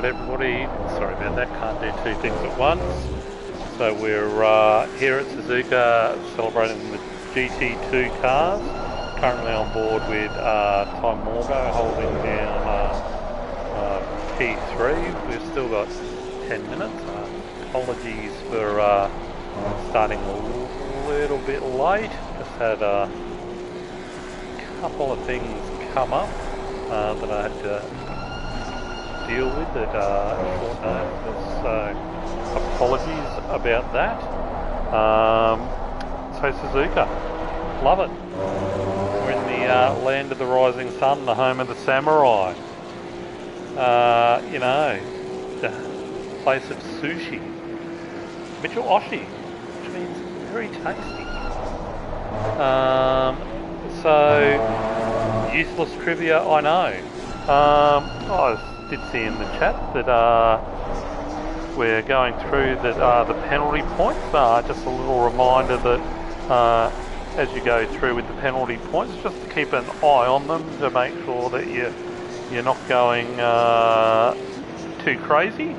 everybody. Sorry about that, can't do two things at once. So we're here at Suzuka celebrating the Gt2 cars. Currently on board with Tom Morgo holding down P3. We've still got 10 minutes. Apologies for starting a little bit late. Just had a couple of things come up that I had to deal with at short notice, so apologies about that. So Suzuka, love it. We're in the land of the rising sun, the home of the samurai. You know, the place of sushi, Mitchell Oshi, which means very tasty. So useless trivia, I know. I did see in the chat that we're going through the penalty points. Just a little reminder that as you go through with the penalty points, just to keep an eye on them to make sure that you're not going too crazy.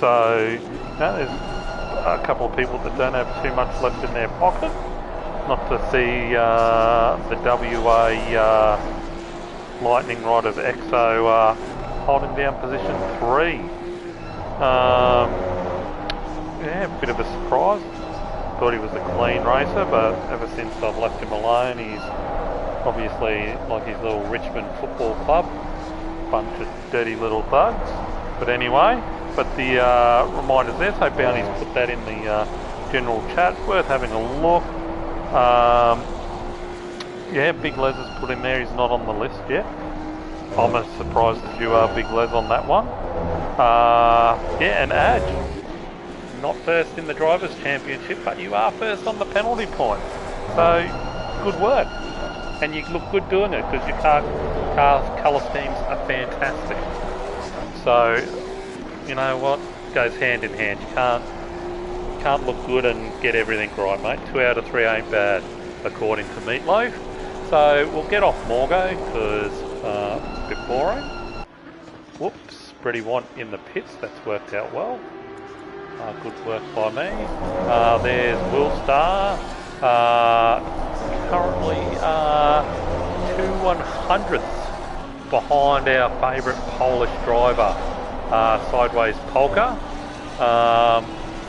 So there's a couple of people that don't have too much left in their pocket. Not to see the WA Lightning Rod of EXO holding down position 3. Yeah, a bit of a surprise. Thought he was a clean racer, but ever since I've left him alone, he's obviously like his little Richmond Football Club. Bunch of dirty little thugs. But anyway, the reminders there, so Bounty's put that in the general chat. Worth having a look. Yeah, Big Les is put in there, he's not on the list yet. I'm as surprised as you are, Big Les, on that one. Yeah, and Adge, not first in the Drivers' Championship, but you are first on the penalty points. So, good work. And you look good doing it, because your car's colour schemes are fantastic. So, you know what, goes hand in hand. You can't look good and get everything right, mate. 2 out of 3 ain't bad, according to Meatloaf. So we'll get off Morgo, because a bit boring. Whoops, Brady Want in the pits, that's worked out well. Good work by me. There's Will Star, currently 2/100ths behind our favourite Polish driver, Sideways Polka.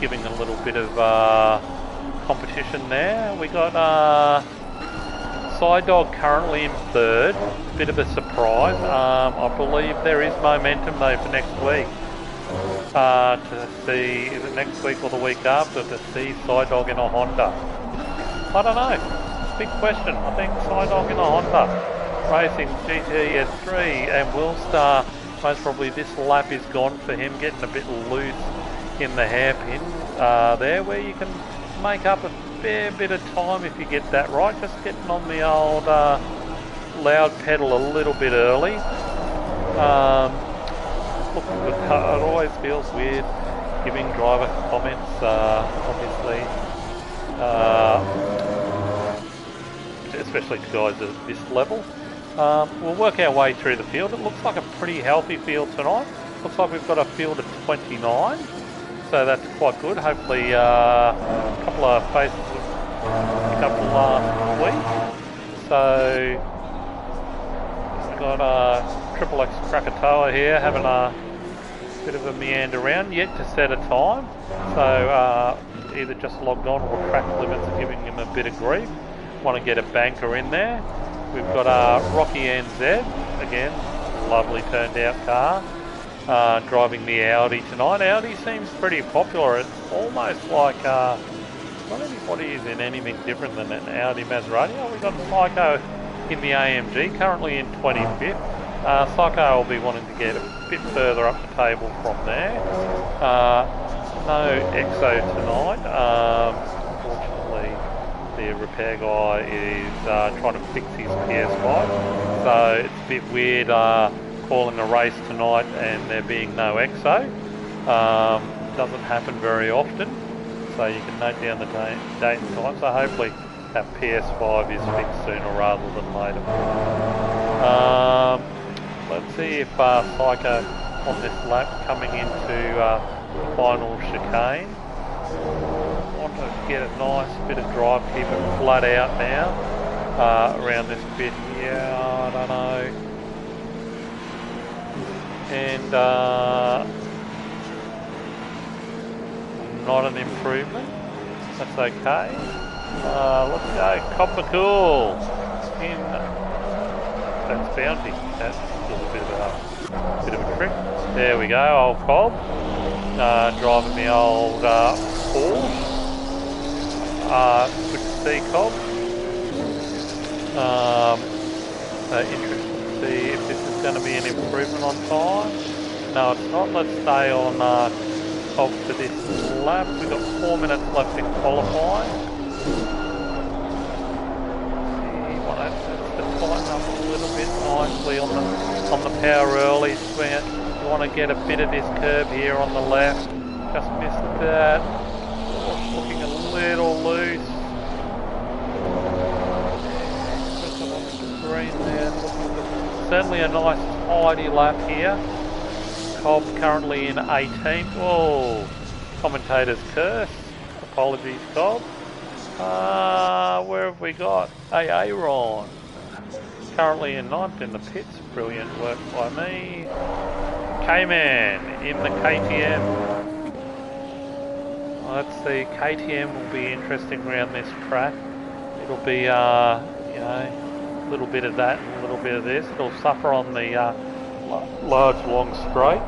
Giving a little bit of competition there. We got Side Dog currently in 3rd, bit of a surprise. I believe there is momentum though for next week. To see, is it next week or the week after, to see Side Dog in a Honda? I don't know, big question. I think Side Dog in a Honda, racing GTS3, and Will Star, most probably this lap is gone for him, getting a bit loose in the hairpin there, where you can make up a fair bit of time if you get that right. Just getting on the old loud pedal a little bit early. Look, it always feels weird giving driver comments, obviously, especially to guys at this level. We'll work our way through the field. It looks like a pretty healthy field tonight. Looks like we've got a field of 29. So that's quite good. Hopefully a couple of faces will pick up last week. So we've got Triple X Krakatoa here having a bit of a meander around, yet to set a time. So either just logged on or track limits are giving him a bit of grief. Want to get a banker in there. We've got Rocky NZ, again, lovely turned out car. Driving the Audi tonight. Audi seems pretty popular. It's almost like not anybody is in anything different than an Audi Maserati. We've got Psycho in the AMG, currently in 25th. Psycho will be wanting to get a bit further up the table from there. No EXO tonight. Unfortunately, the repair guy is trying to fix his PS5, so it's a bit weird calling a race tonight and there being no EXO. Doesn't happen very often, so you can note down the date and time. So hopefully that PS5 is fixed sooner rather than later. let's see if Psycho on this lap coming into the final chicane. Want to get a nice bit of drive, keep it flat out now around this bit here. I don't know. And not an improvement. That's okay. Let's go Coppercool in. That's Bounty. That's still a bit of a trick. There we go, old Cobb. Driving the old Porsche. Good to see Cobb. Interested to see if this is going to be an improvement on time. No, it's not. Let's stay on Cobb for this lap. We've got 4 minutes left in qualifying. Tighten up a little bit nicely on the power early swing it. You want to get a bit of this curb here on the left. Just missed that. Looking a little loose. Green there. Certainly a nice tidy lap here. Cobb currently in 18th. Whoa! Commentator's curse. Apologies, Cobb. Where have we got? Aaron. Currently in 9th in the pits. Brilliant work by me. K-Man in the KTM. Let's see, KTM will be interesting around this track. It'll be, you know, a little bit of that and a little bit of this. It'll suffer on the large long straight.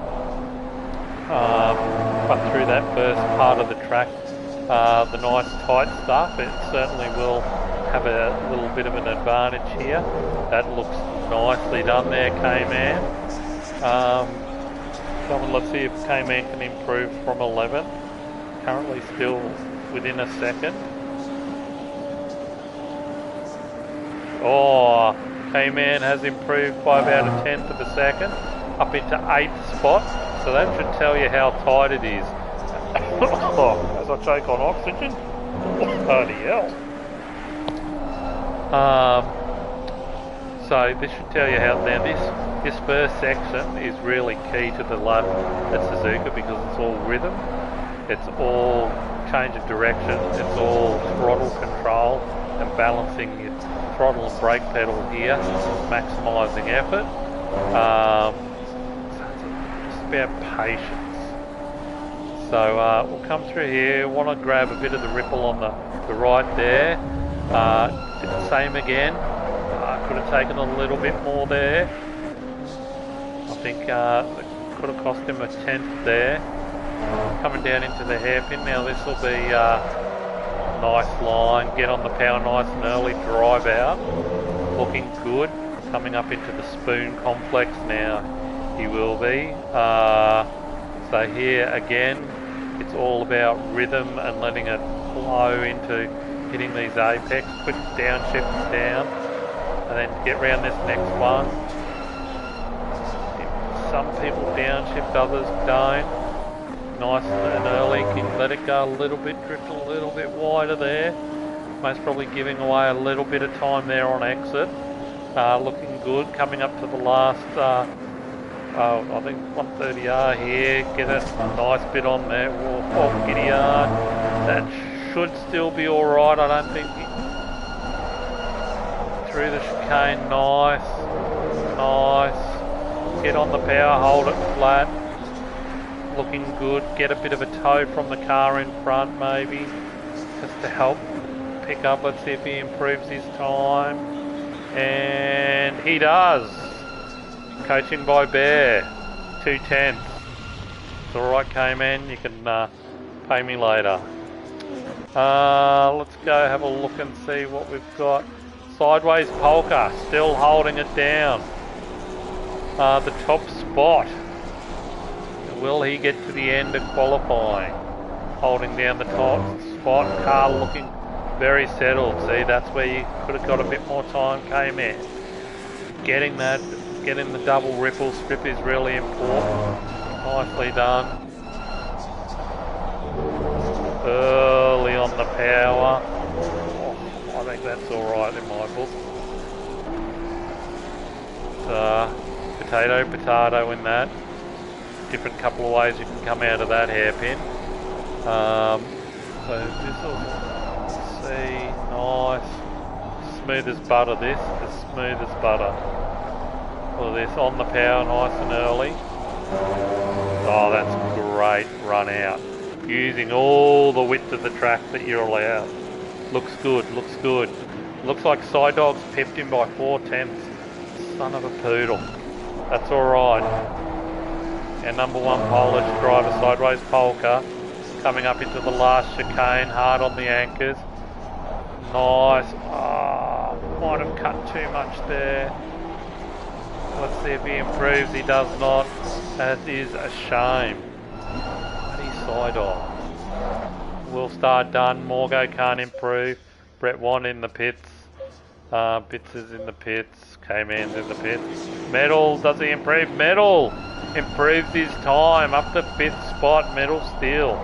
But through that first part of the track, the nice tight stuff, it certainly will have a little bit of an advantage here. That looks nicely done there, K-Man. Let's see if K-Man can improve from 11th. Currently still within a second. Oh, K-Man has improved by about a 1/10 of a second, up into 8th spot. So that should tell you how tight it is. As I choke on oxygen. Bloody hell. So this should tell you how. Now this first section is really key to the lap at Suzuka because it's all rhythm, it's all change of direction, it's all throttle control and balancing your throttle and brake pedal here, maximising effort. So it's about patience. So we'll come through here. Want to grab a bit of the ripple on the right there. Did the same again. Could have taken a little bit more there. I think it could have cost him a 1/10 there. Coming down into the hairpin now. This will be a nice line. Get on the power nice and early. Drive out. Looking good. Coming up into the spoon complex now. He will be. So here again, it's all about rhythm and letting it flow into hitting these apex. Quick downshift down. And then get round this next one. Some people downshift, others don't. Nice and early, can let it go a little bit, drift a little bit wider there. Most probably giving away a little bit of time there on exit. Looking good, coming up to the last, I think 130R here. Get a nice bit on there. Oh, giddy yard. That should still be alright, I don't think. Through the chicane, nice. Get on the power, hold it flat. Looking good. Get a bit of a toe from the car in front, maybe, just to help pick up. Let's see if he improves his time, and he does. Coaching by Bear, 2/10. It's all right, K-Man. You can pay me later. Let's go have a look and see what we've got. Sideways Polka, still holding it down. The top spot. Will he get to the end of qualifying? Holding down the top spot. Car looking very settled. See, that's where you could have got a bit more time, K-Man. Getting the double ripple strip is really important. Nicely done. Early on the power. I think that's alright in my book. potato in that. Different couple of ways you can come out of that hairpin. So this will see nice, smooth as butter. This as smooth as butter. All this on the power, nice and early. Oh, that's great run out. Using all the width of the track that you're allowed. Looks good, looks good. Looks like Side Dog's pipped him by 4/10. Son of a poodle. That's alright. Our number one Polish driver, Sideways Polka, coming up into the last chicane, hard on the anchors. Nice. Might have cut too much there. Let's see if he improves. He does not. That is a shame. Bloody Side Dog. Will start done. Morgo can't improve. Brett Wan in the pits. Bits is in the pits. K-Man's in the pits. Metal, does he improve? Metal improves his time up to 5th spot. Metal still.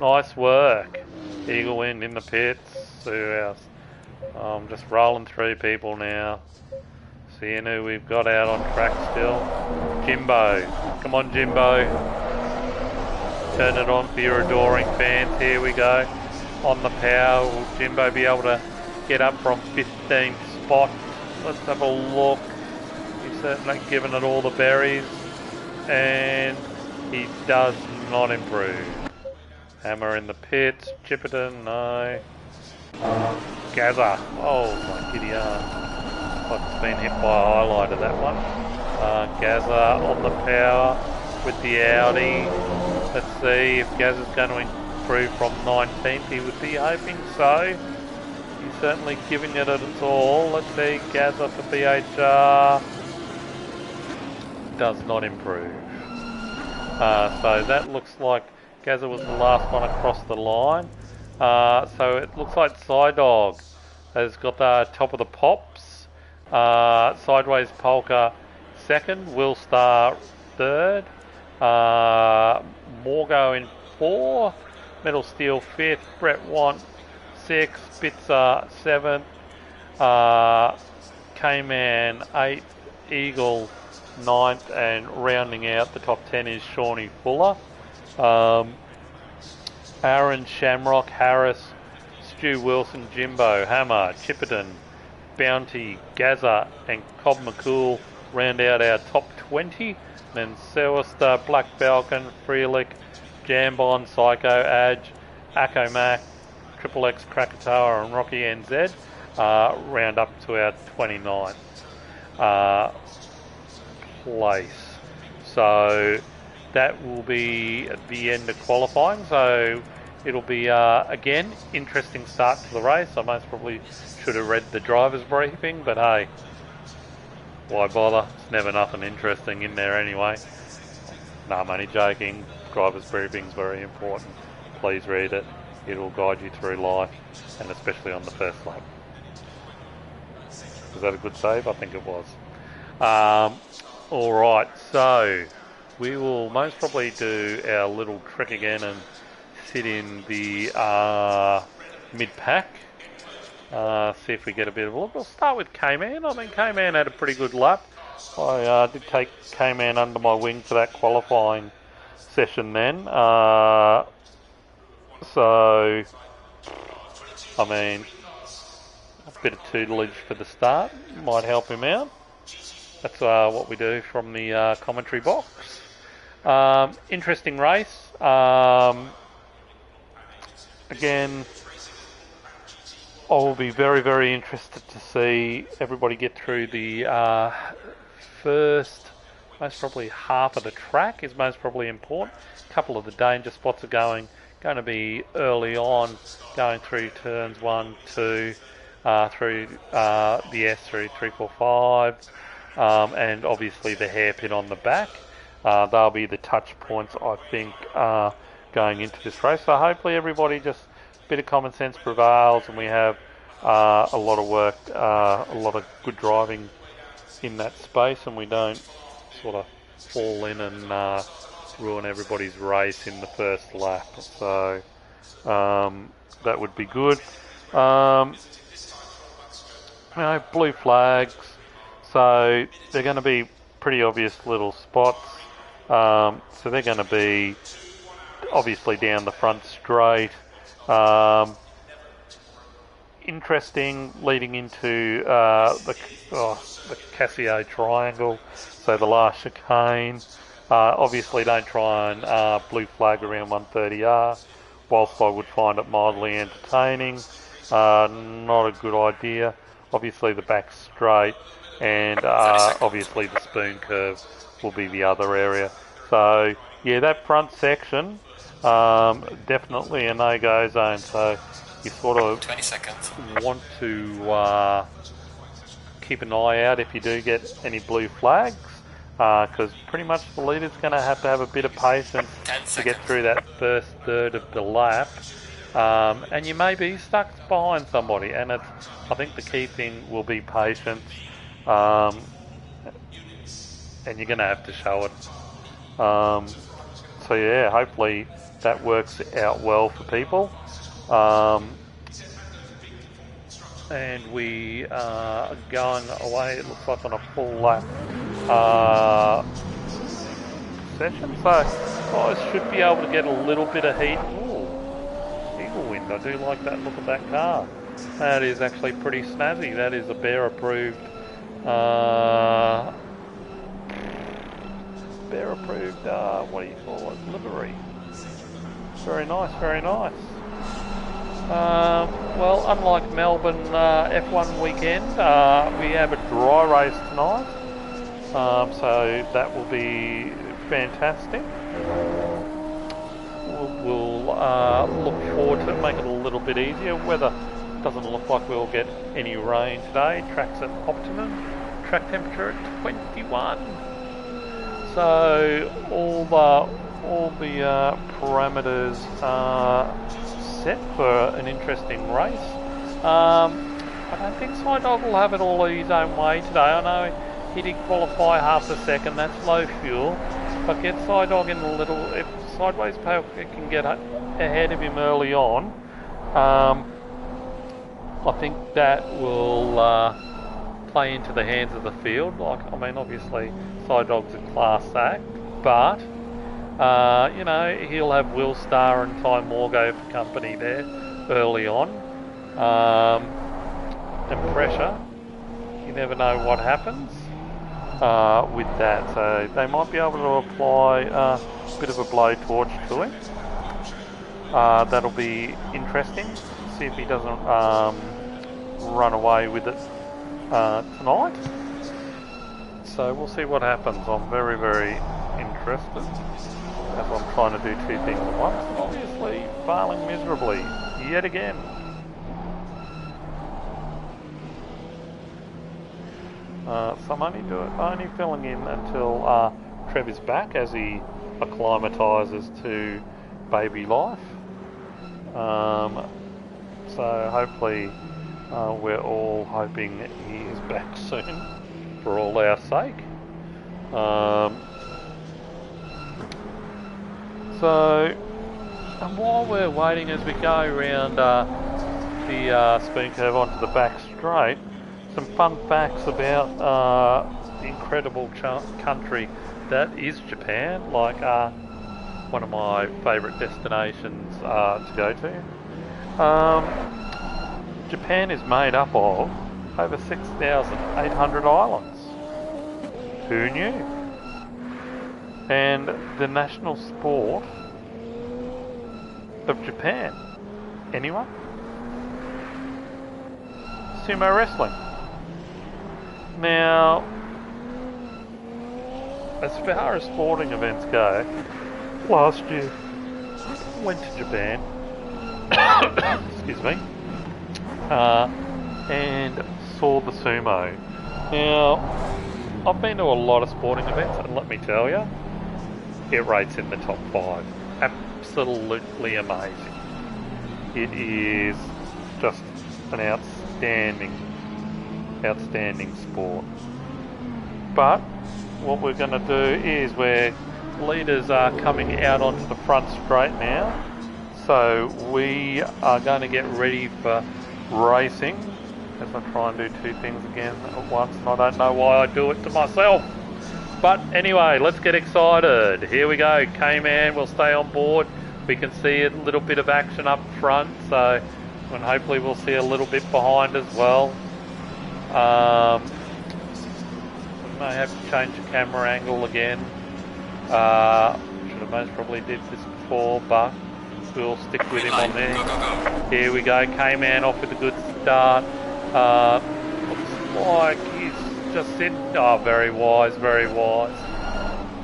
Nice work. Eagle Wind in the pits. Who else? I'm just rolling through people now. Seeing who we've got out on track still. Jimbo. Come on, Jimbo. Turn it on for your adoring fans. Here we go. On the power. Will Jimbo be able to get up from 15th spot? Let's have a look. He's certainly given it all the berries. And he does not improve. Hammer in the pits. Chipperton, no. Gaza. Oh, my giddy arm. Like it's been hit by a highlighter, that one. Gaza on the power with the Audi. Let's see if Gaza's going to improve from 19th. He would be hoping so. He's certainly giving it its all. Let's see, Gaza for BHR. Does not improve. So that looks like Gaza was the last one across the line. So it looks like Side Dog has got the top of the pops. Sideways Polka second. Will Star third. Morgo in fourth. Metal Steel fifth. Brett Want sixth. Spitzer seventh. K-Man eighth. Eagle ninth. And rounding out the top 10 is Shawnee Fuller. Aaron Shamrock, Harris, Stu Wilson, Jimbo, Hammer, Chipperton, Bounty, Gaza and Cobb McCool round out our top 20. Then Selwester, Black Falcon, Freelick, Jambon, Psycho, Adge, Akko Mac, Triple X, Krakatoa and Rocky NZ round up to our 29th place. So that will be at the end of qualifying. So it'll be, again, interesting start to the race. I most probably should have read the driver's briefing, but hey, why bother? It's never nothing interesting in there anyway. No, I'm only joking. Driver's briefing's very important. Please read it. It'll guide you through life, and especially on the first lap. Was that a good save? I think it was. Alright, so we will most probably do our little trick again and sit in the mid-pack. See if we get a bit of a look. We'll start with K-Man. I mean, K-Man had a pretty good lap. I did take K-Man under my wing for that qualifying session then. So, I mean, a bit of tutelage for the start might help him out. That's what we do from the commentary box. Interesting race. Again, I will be very, very interested to see everybody get through the first, most probably half of the track is most probably important. A couple of the danger spots are going to be early on, going through turns 1, 2, through the S through 3, 4, 5, and obviously the hairpin on the back. They'll be the touch points, I think, going into this race. So hopefully everybody just a bit of common sense prevails, and we have a lot of work, a lot of good driving in that space, and we don't sort of fall in and ruin everybody's race in the first lap. So that would be good. Blue flags. So they're going to be pretty obvious little spots. So they're going to be obviously down the front straight. Interesting leading into the Casio triangle, so the last chicane. Obviously don't try and blue flag around 130R, whilst I would find it mildly entertaining. Not a good idea. Obviously the back straight, and obviously the spoon curve will be the other area. So yeah, that front section, definitely a no-go zone. So you sort of 20 seconds. want to keep an eye out if you do get any blue flags, because pretty much the leader's going to have a bit of patience to get through that first third of the lap. And you may be stuck behind somebody, and I think the key thing will be patience, and you're going to have to show it. So yeah, hopefully that works out well for people. And we are going away, it looks like, on a full lap session, so guys should be able to get a little bit of heat. Ooh, eagle wind, I do like that look of that car. That is actually pretty snazzy. That is a bear approved what do you call it, livery. Very nice, very nice. Well, unlike Melbourne F1 weekend, we have a dry race tonight, so that will be fantastic. We'll look forward to it, make it a little bit easier. Weather doesn't look like we'll get any rain today. Track's at optimum, track temperature at 21. So all the parameters set for an interesting race. I don't think Sidedog will have it all his own way today. I know he did qualify half a second, that's low fuel, but get Sidedog in a little, if Sideways Power can get ahead of him early on, I think that will play into the hands of the field. Like, I mean, obviously Sidedog's a class act, but you know, he'll have Will Starr and Ty Morgo for company there early on. And pressure, you never know what happens with that. So they might be able to apply a bit of a blowtorch to him. That'll be interesting. See if he doesn't run away with it tonight. So we'll see what happens. I'm very, very interested, as I'm trying to do two things at once, and obviously failing miserably yet again. So I'm only filling in until Trev is back as he acclimatises to baby life. So hopefully we're all hoping he is back soon for all our sake. So, and while we're waiting as we go around the spoon curve onto the back straight, some fun facts about the incredible country that is Japan, like one of my favourite destinations to go to. Japan is made up of over 6,800 islands. Who knew? And the national sport of Japan, anyone? Sumo wrestling. Now, as far as sporting events go, last year went to Japan, excuse me, and saw the sumo. Now, I've been to a lot of sporting events, and let me tell you, it rates in the top 5. Absolutely amazing. It is just an outstanding sport. But what we're going to do is where leaders are coming out onto the front straight now, so we are going to get ready for racing as I try and do two things again at once, and I don't know why I do it to myself. But anyway, let's get excited. Here we go. K-Man will stay on board. We can see a little bit of action up front, so and hopefully we'll see a little bit behind as well. We may have to change the camera angle again. Should have most probably did this before, but we'll stick with him on there. Here we go. K-Man off with a good start. Looks like he's just sitting. Oh, very wise, very wise.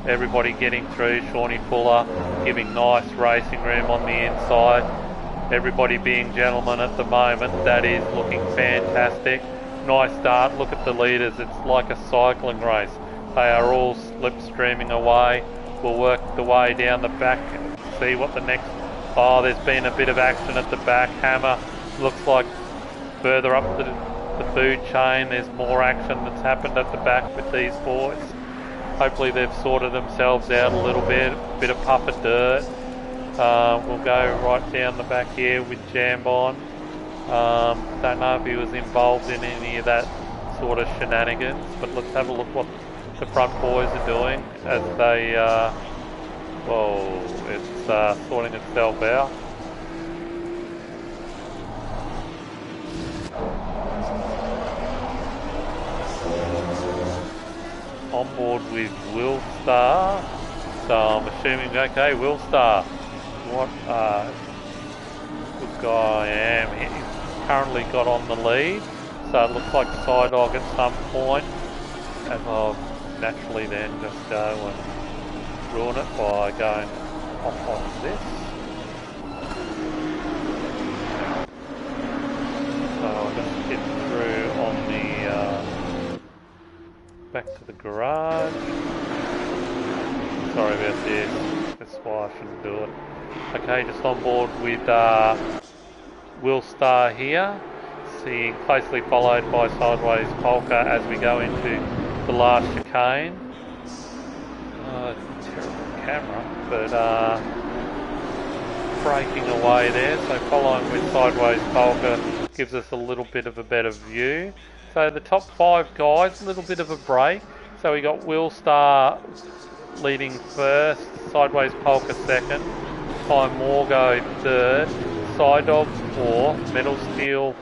Everybody getting through. Shawnee Fuller giving nice racing room on the inside. Everybody being gentlemen at the moment. That is looking fantastic. Nice start. Look at the leaders. It's like a cycling race. They are all slipstreaming away. We'll work the way down the back and see what the next... Oh, there's been a bit of action at the back. Hammer looks like further up the food chain. There's more action that's happened at the back with these boys. Hopefully they've sorted themselves out a little bit. A bit of puff of dirt. We'll go right down the back here with Jambon. Don't know if he was involved in any of that sort of shenanigans, but let's have a look what the front boys are doing as they... whoa, it's sorting itself out. On board with Will Star, so I'm assuming, okay, Will Star, what good guy I am. He's currently got on the lead, so it looks like Psydog at some point, and I'll naturally then just go and ruin it by going off on this. So I'll just get through on the back to the garage. Sorry about this. That's why I shouldn't do it. Okay, just on board with Will Star here. Seeing closely followed by Sideways Polka as we go into the last chicane. Terrible camera, but braking away there. So following with Sideways Polka gives us a little bit of a better view. So the top 5 guys, a little bit of a break. So we got Will Star leading first, Sideways Polka second, Time Morgo third, Psydog fourth, Metal Steel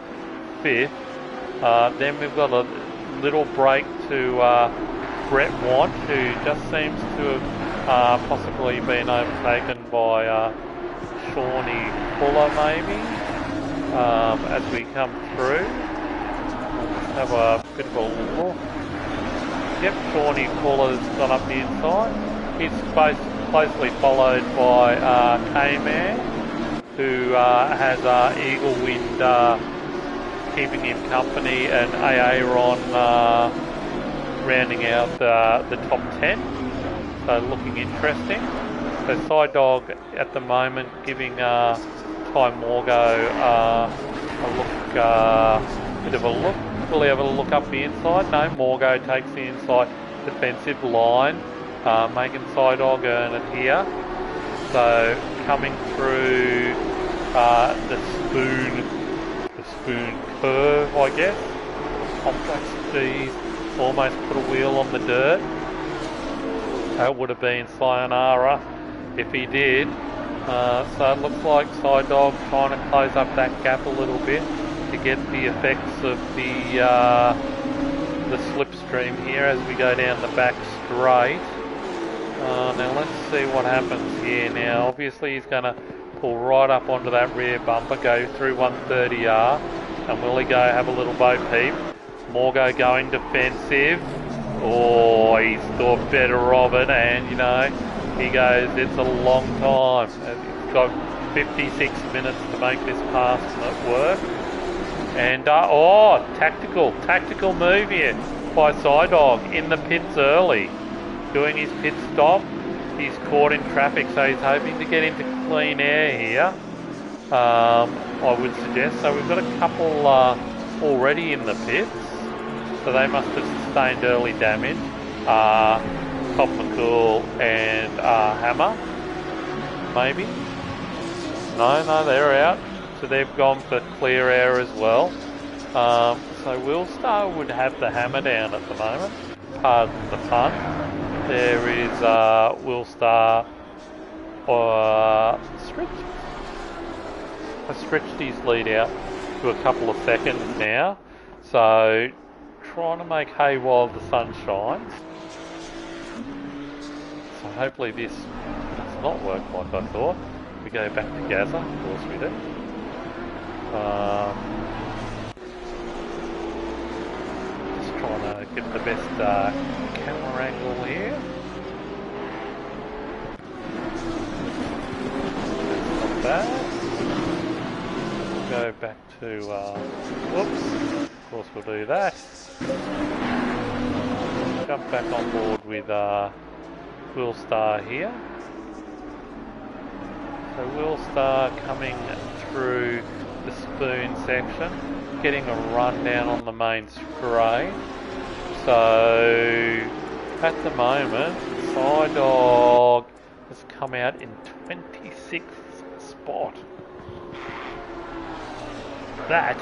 fifth. Then we've got a little break to Brett Want, who just seems to have possibly been overtaken by Shawnee Fuller maybe, as we come through. Have a bit of a look. Yep, Shawnee Fuller's gone up the inside. He's closely followed by K-Man, who has Eagle Wind keeping him company, and Aaron rounding out the top 10. So looking interesting. So Psydog at the moment giving Ty Morgo a look, bit of a look. Will he have a look up the inside? No, Morgo takes the inside defensive line, making Psydog earn it here. So coming through the spoon curve, I guess. Complex G's almost put a wheel on the dirt. That would have been Sayonara if he did. So it looks like Psydog trying to close up that gap a little bit to get the effects of the slipstream here as we go down the back straight. Now let's see what happens here. Now obviously he's going to pull right up onto that rear bumper, go through 130R, and will he go have a little bo peep? Morgo going defensive. Oh, he's thought better of it, and you know, he goes, it's a long time. He's got 56 minutes to make this pass and it work. And, oh, tactical move here by Psydog in the pits early. Doing his pit stop. He's caught in traffic, so he's hoping to get into clean air here, I would suggest. So we've got a couple already in the pits, so they must have sustained early damage. Top McCool and Hammer, maybe? No, they're out. So they've gone for clear air as well. So Will Star would have the hammer down at the moment. Pardon the pun. There is Willstar stretched his lead out to a couple of seconds now. So trying to make hay while the sun shines. So hopefully this does not work like I thought. We go back to Gaza, of course we do. Just trying to get the best camera angle here. That's not bad. We'll go back to, whoops, of course we'll do that. Jump back on board with Willstar here. So Willstar coming through the spoon section, getting a rundown on the main straight. So at the moment, Side Dog has come out in 26th spot. That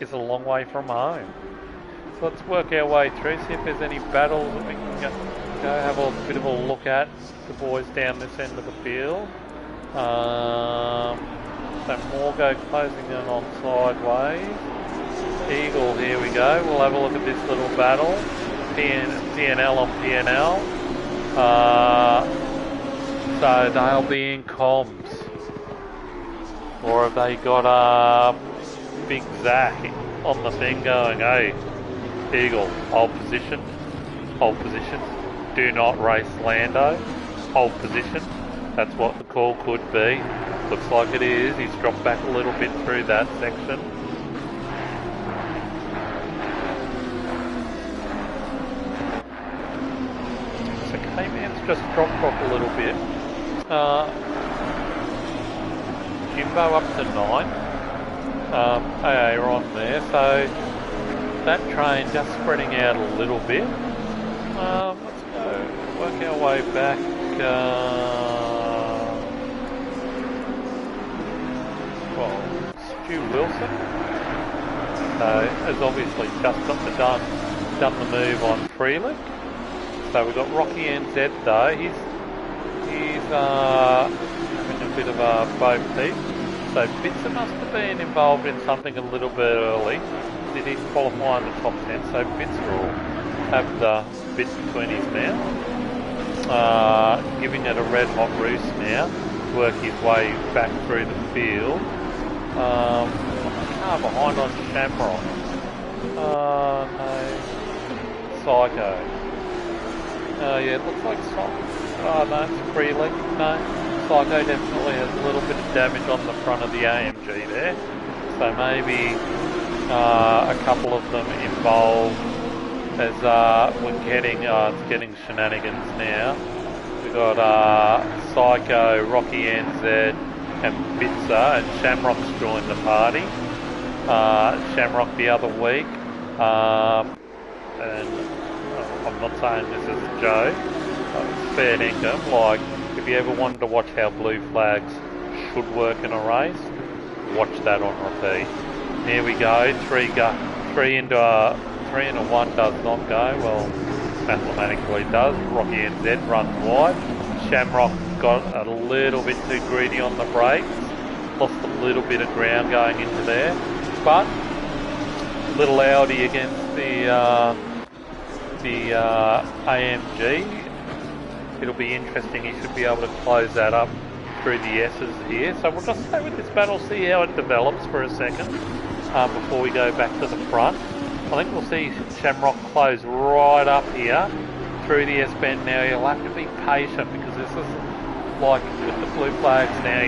is a long way from home. So let's work our way through, see if there's any battles that we can go have a bit of a look at. The boys down this end of the field. So Morgo closing in on sideways. Eagle, here we go. We'll have a look at this little battle. PNL on PNL. So they'll be in comms. Or have they got Big Zach on the thing going, hey, Eagle, hold position. Hold position. Do not race Lando. Hold position. That's what the call could be. Looks like it is. He's dropped back a little bit through that section. So K-Man's just dropped off a little bit. Jimbo up to 9. AA are on there. So that train just spreading out a little bit. Let's go work our way back. Well, Stu Wilson. So has obviously just got done the move on Freeling. So we've got Rocky NZ though. He's having a bit of a boat peak. So Bitzer must have been involved in something a little bit early. He didn't qualify in the top 10, so Bitzer will have the bit between his mouth. Giving it a red hot roost now to work his way back through the field. Car behind on Shamrock. No. Psycho. Yeah, it looks like oh no, it's Freeling. No. Psycho definitely has a little bit of damage on the front of the AMG there. So maybe a couple of them involved as we're getting, it's getting shenanigans now. We've got Psycho, Rocky NZ and Bitzer, and Shamrock's joined the party. Shamrock the other week. And I'm not saying this is a joke. It's fair dinkum. Like, if you ever wanted to watch how blue flags should work in a race, watch that on repeat. Here we go. Three into a 1 does not go. Well, mathematically does. Rocky NZ runs wide. Shamrock got a little bit too greedy on the brakes. Lost a little bit of ground going into there. But little Audi against the AMG. It'll be interesting. He should be able to close that up through the S's here. So we'll just stay with this battle, see how it develops for a second before we go back to the front. I think we'll see Shamrock close right up here through the S-bend now. You'll have to be patient because this is like with the blue flags now.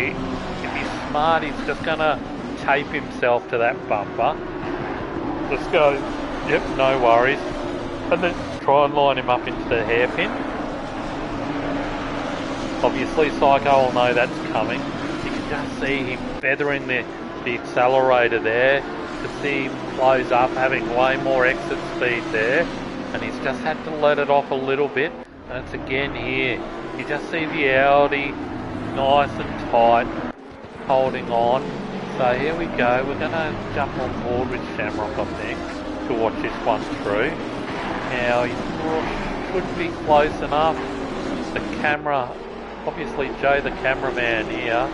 If he's smart, he's just going to tape himself to that bumper. Just go, yep, no worries. And then try and line him up into the hairpin. Obviously, Psycho will know that's coming. You can just see him feathering the accelerator there. To see him close up, having way more exit speed there. And he's just had to let it off a little bit. And it's again here. You just see the Audi nice and tight, holding on. So here we go. We're going to jump on board with Shamrock, I think, to watch this one through. Now, should be close enough. The camera, obviously Joe the cameraman here,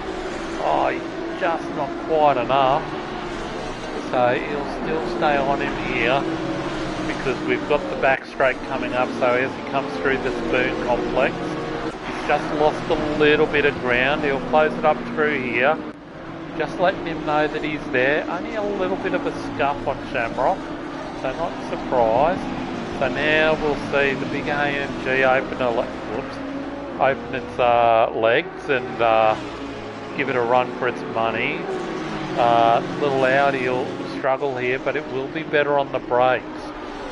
oh, he's just not quite enough. So he'll still stay on him here because we've got the back straight coming up. So as he comes through the spoon complex, he's just lost a little bit of ground. He'll close it up through here. Just letting him know that he's there. Only a little bit of a scuff on Shamrock, so not surprised. So now we'll see the big AMG open its legs and give it a run for its money. Little Audi will struggle here, but it will be better on the brakes.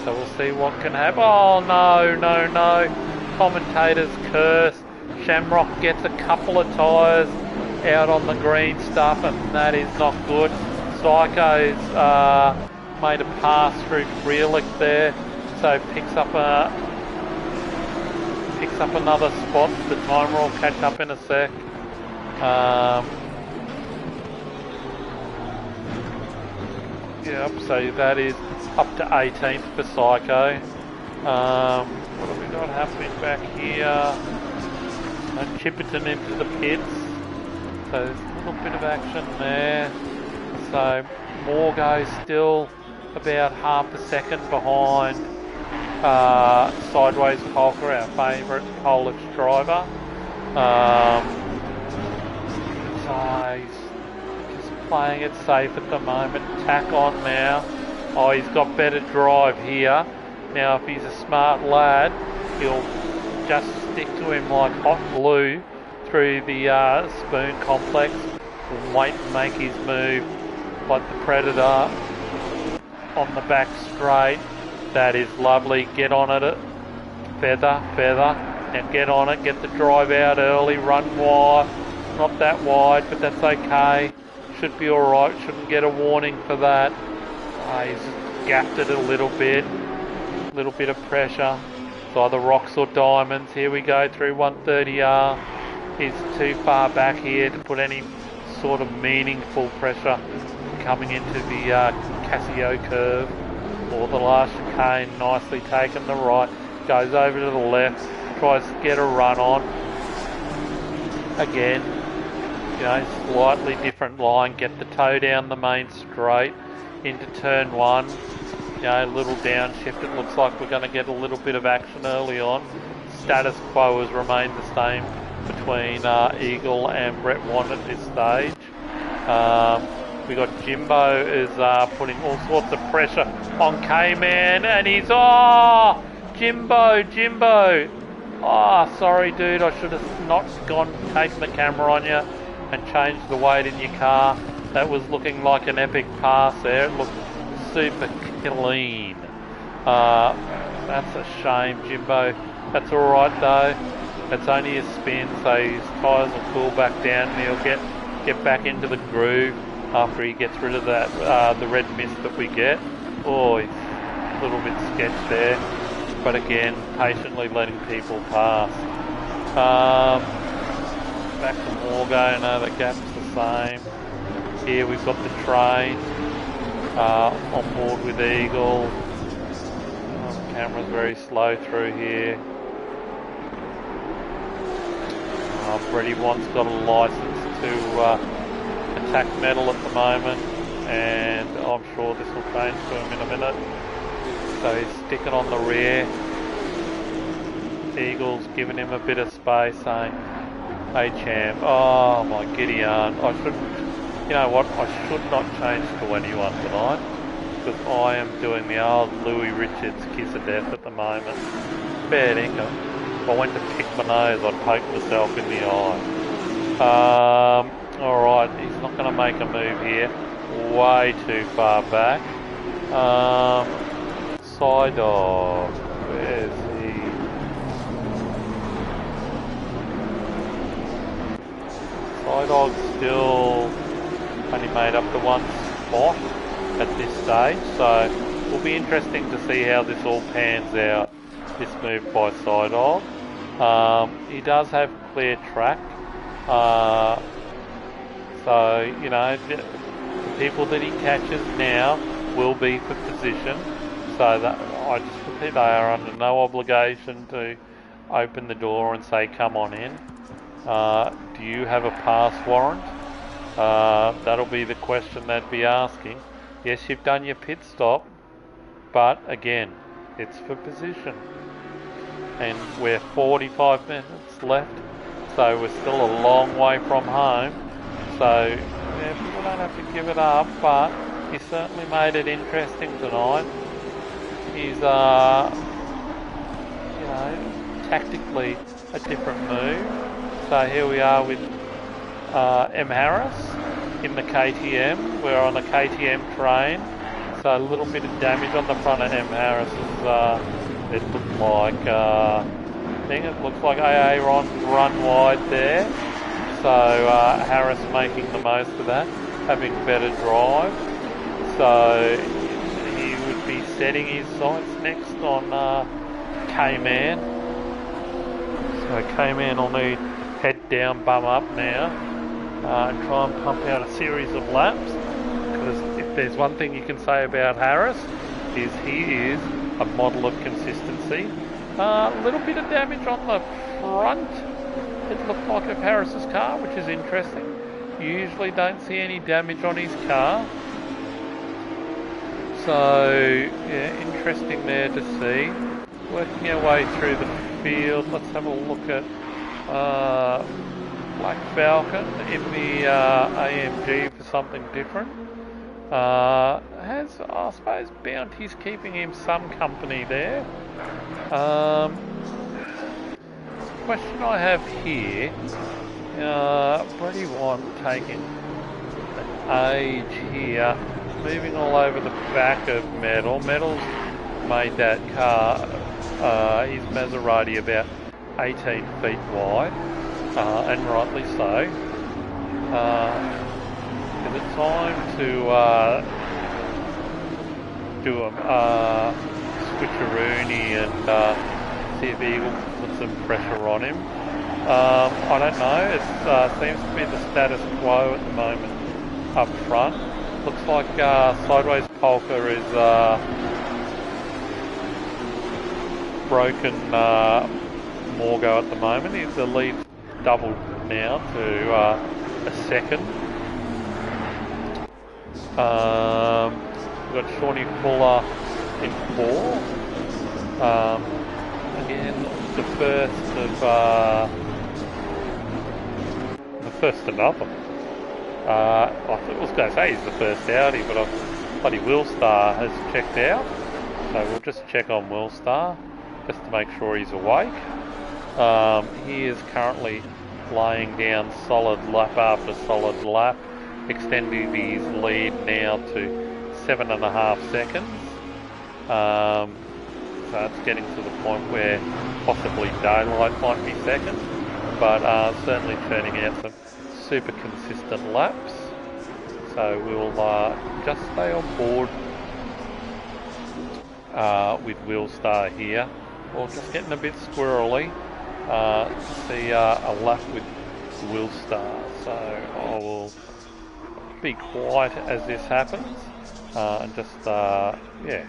So we'll see what can happen. Oh no, no, no. Commentator's curse. Shamrock gets a couple of tyres out on the green stuff, and that is not good. Psycho's made a pass through Freelick there, so picks up another spot. The timer will catch up in a sec. Yep, so that is up to 18th for Psycho. What have we got happening back here? Chipperton into the pits. So there's a little bit of action there. So Morgo's still about half a second behind Sideways Polka, our favourite Polish driver. So he's just playing it safe at the moment. Tack on now. Oh, he's got better drive here. Now if he's a smart lad, he'll just stick to him like hot glue through the spoon complex. Wait and make his move like the Predator on the back straight. That is lovely. Get on it. Feather. Now get on it. Get the drive out early. Run wide. Not that wide, but that's okay. Should be alright. Shouldn't get a warning for that. He's gapped it a little bit. Little bit of pressure. It's either rocks or diamonds. Here we go through 130R. He's too far back here to put any sort of meaningful pressure coming into the Casio curve or the last chicane. Nicely taken the right, goes over to the left, tries to get a run on. Again, you know, slightly different line. Get the toe down the main straight into turn one. You know, a little downshift. It looks like we're going to get a little bit of action early on. Status quo has remained the same between Eagle and Brett Wan at this stage. We got Jimbo is putting all sorts of pressure on K-Man, and he's Jimbo. Oh, sorry dude, I should have not taken the camera on you and changed the weight in your car. That was looking like an epic pass there. It looked super clean. That's a shame, Jimbo. That's alright though. It's only a spin, so his tyres will cool back down and he'll get back into the groove after he gets rid of that the red mist that we get. Oh, he's a little bit sketched there, but again, patiently letting people pass. Back to Morgo, no, the gap's the same. Here we've got the train on board with Eagle. The camera's very slow through here. Freddie Want's got a license to attack metal at the moment, and I'm sure this will change to him in a minute. So he's sticking on the rear. Eagle's giving him a bit of space, saying, "Hey champ, oh my giddy aunt, you know what, I should not change to anyone tonight, because I am doing the old Louis Richards kiss of death at the moment. Fair dinkum. If I went to pick my nose, I'd poke myself in the eye." Alright, he's not going to make a move here. Way too far back. Side dog. Where's he? Side dog's still only made up to one spot at this stage, so it'll be interesting to see how this all pans out, this move by Sidog. He does have clear track, so you know the people that he catches now will be for position, so that I just repeat, they are under no obligation to open the door and say, come on in. Do you have a pass warrant? That'll be the question they'd be asking. Yes, you've done your pit stop, but again, it's for position. And we're 45 minutes left, so we're still a long way from home. So, yeah, people don't have to give it up, but he certainly made it interesting tonight. He's, tactically a different move. So here we are with M. Harris in the KTM. We're on a KTM train, so a little bit of damage on the front of M. Harris's. It looked like it looks like AA run wide there. So Harris making the most of that, having better drive. So he would be setting his sights next on K-Man. So K-Man will need head down, bum up now, and try and pump out a series of laps. Because if there's one thing you can say about Harris, is he is a model of consistency. A little bit of damage on the front, it looked like, of Harris's car, which is interesting. You usually don't see any damage on his car. So, yeah, interesting there to see. Working our way through the field, let's have a look at Black Falcon in the AMG for something different. Has, I suppose, Bounty's keeping him some company there. Question I have here, Brady Want taking an age here, moving all over the back of Metal. Metal's made that car, his Maserati, about 18 feet wide, and rightly so. Is it time to do a switcheroony and see if Eagle can put some pressure on him? I don't know. It seems to be the status quo at the moment up front. Looks like Sideways Polka is broken Morgo at the moment. The lead's doubled now to a second. We've got Shawnee Fuller in 4. Again, the first of nothing. I was going to say he's the first Audi, but bloody Willstar has checked out. So we'll just check on Willstar just to make sure he's awake. He is currently laying down solid lap after solid lap, extending his lead now to 7.5 seconds. So it's getting to the point where possibly Daylight might be second, but certainly turning out some super consistent laps. So we'll just stay on board with Willstar here. We're just getting a bit squirrely. See a lap with Willstar. So I will be quiet as this happens and just yeah.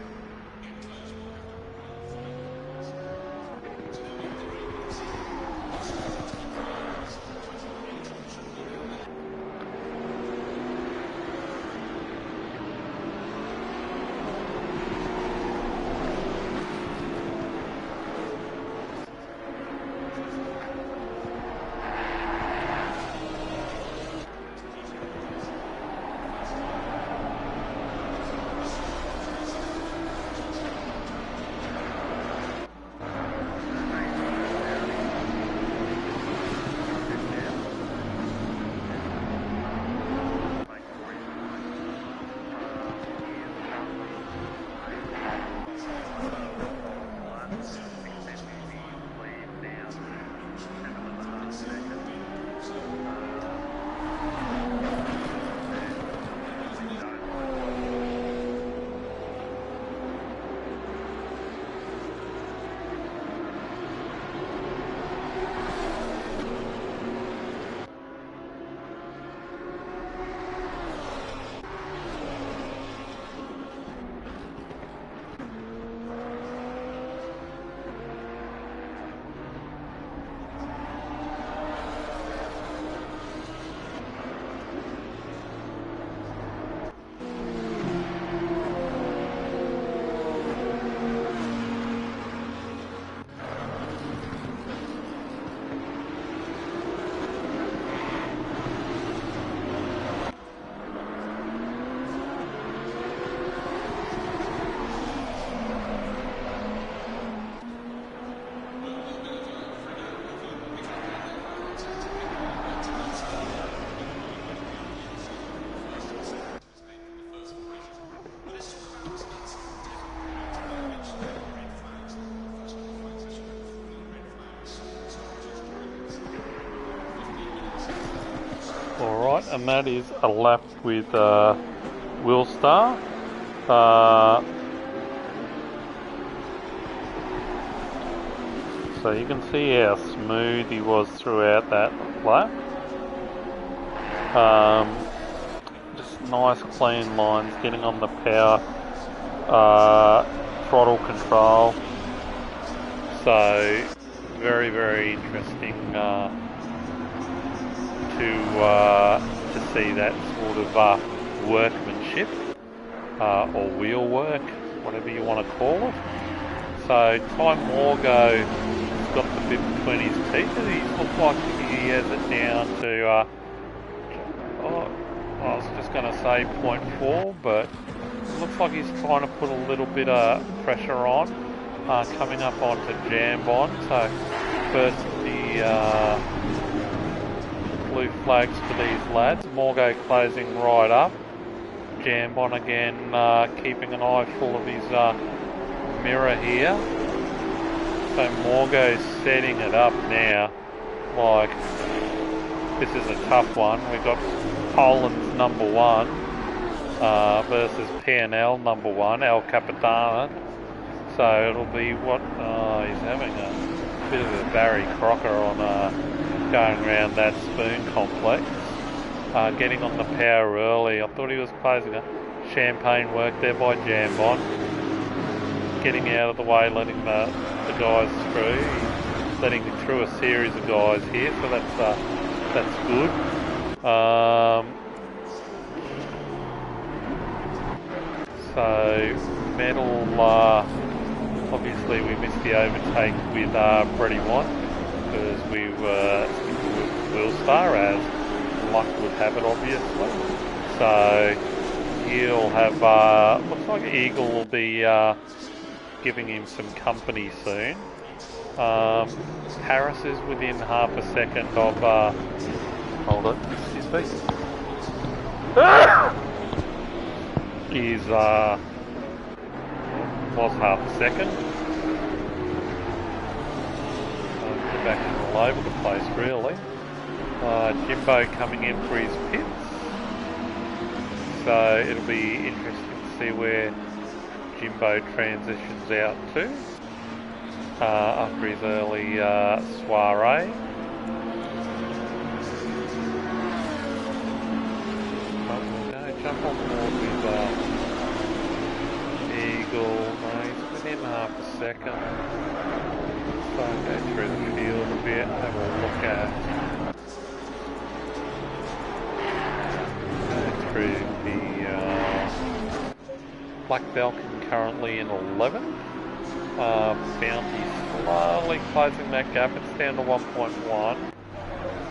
and that is a lap with Willstar. So you can see how smooth he was throughout that lap. Just nice clean lines, getting on the power throttle control. So very, very interesting to see that sort of workmanship or wheel work, whatever you want to call it. So Ty Morgo has got the bit between his teeth. He looks like he has it down to I was just going to say 0.4, but it looks like he's trying to put a little bit of pressure on, coming up onto Jambon. So first the blue flags for these lads. Morgo closing right up. Jambon again keeping an eye full of his mirror here. So Morgo's setting it up now. Like, this is a tough one. We've got Poland's number 1 versus PNL number 1, El Capitano. So it'll be what he's having a bit of a Barry Crocker on going around that spoon complex. Getting on the power early. I thought he was closing a champagne work there by Jambon. Getting out of the way, letting the guys through. He's letting through a series of guys here, so that's good. So medal, obviously we missed the overtake with Freddie White because we were with Willstar, as luck would have it, obviously. So he'll have, looks like Eagle will be giving him some company soon. Harris is within half a second of, hold it, excuse me. Is, was half a second. Back all over the place, really. Jimbo coming in for his pits. So it'll be interesting to see where Jimbo transitions out to after his early soiree. Jump on board with Eagle. No, he's within half a second. So go through the field a bit, have a look at. Go through the Black Falcon currently in 11th. Bounty slowly closing that gap. It's down to 1.1.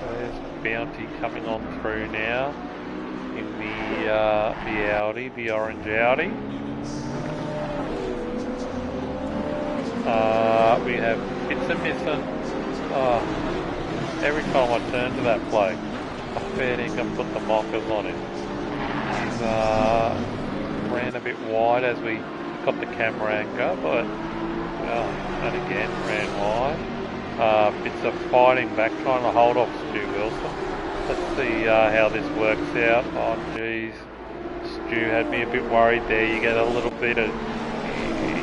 So there's Bounty coming on through now in the Audi, the orange Audi. We have bits and missing. Every time I turn to that bloke, I fair dinkum put the mockers on him. He's ran a bit wide as we got the camera angle, but and again ran wide. Bits of fighting back, trying to hold off Stu Wilson. Let's see how this works out. Oh geez, Stu had me a bit worried there. You get a little bit of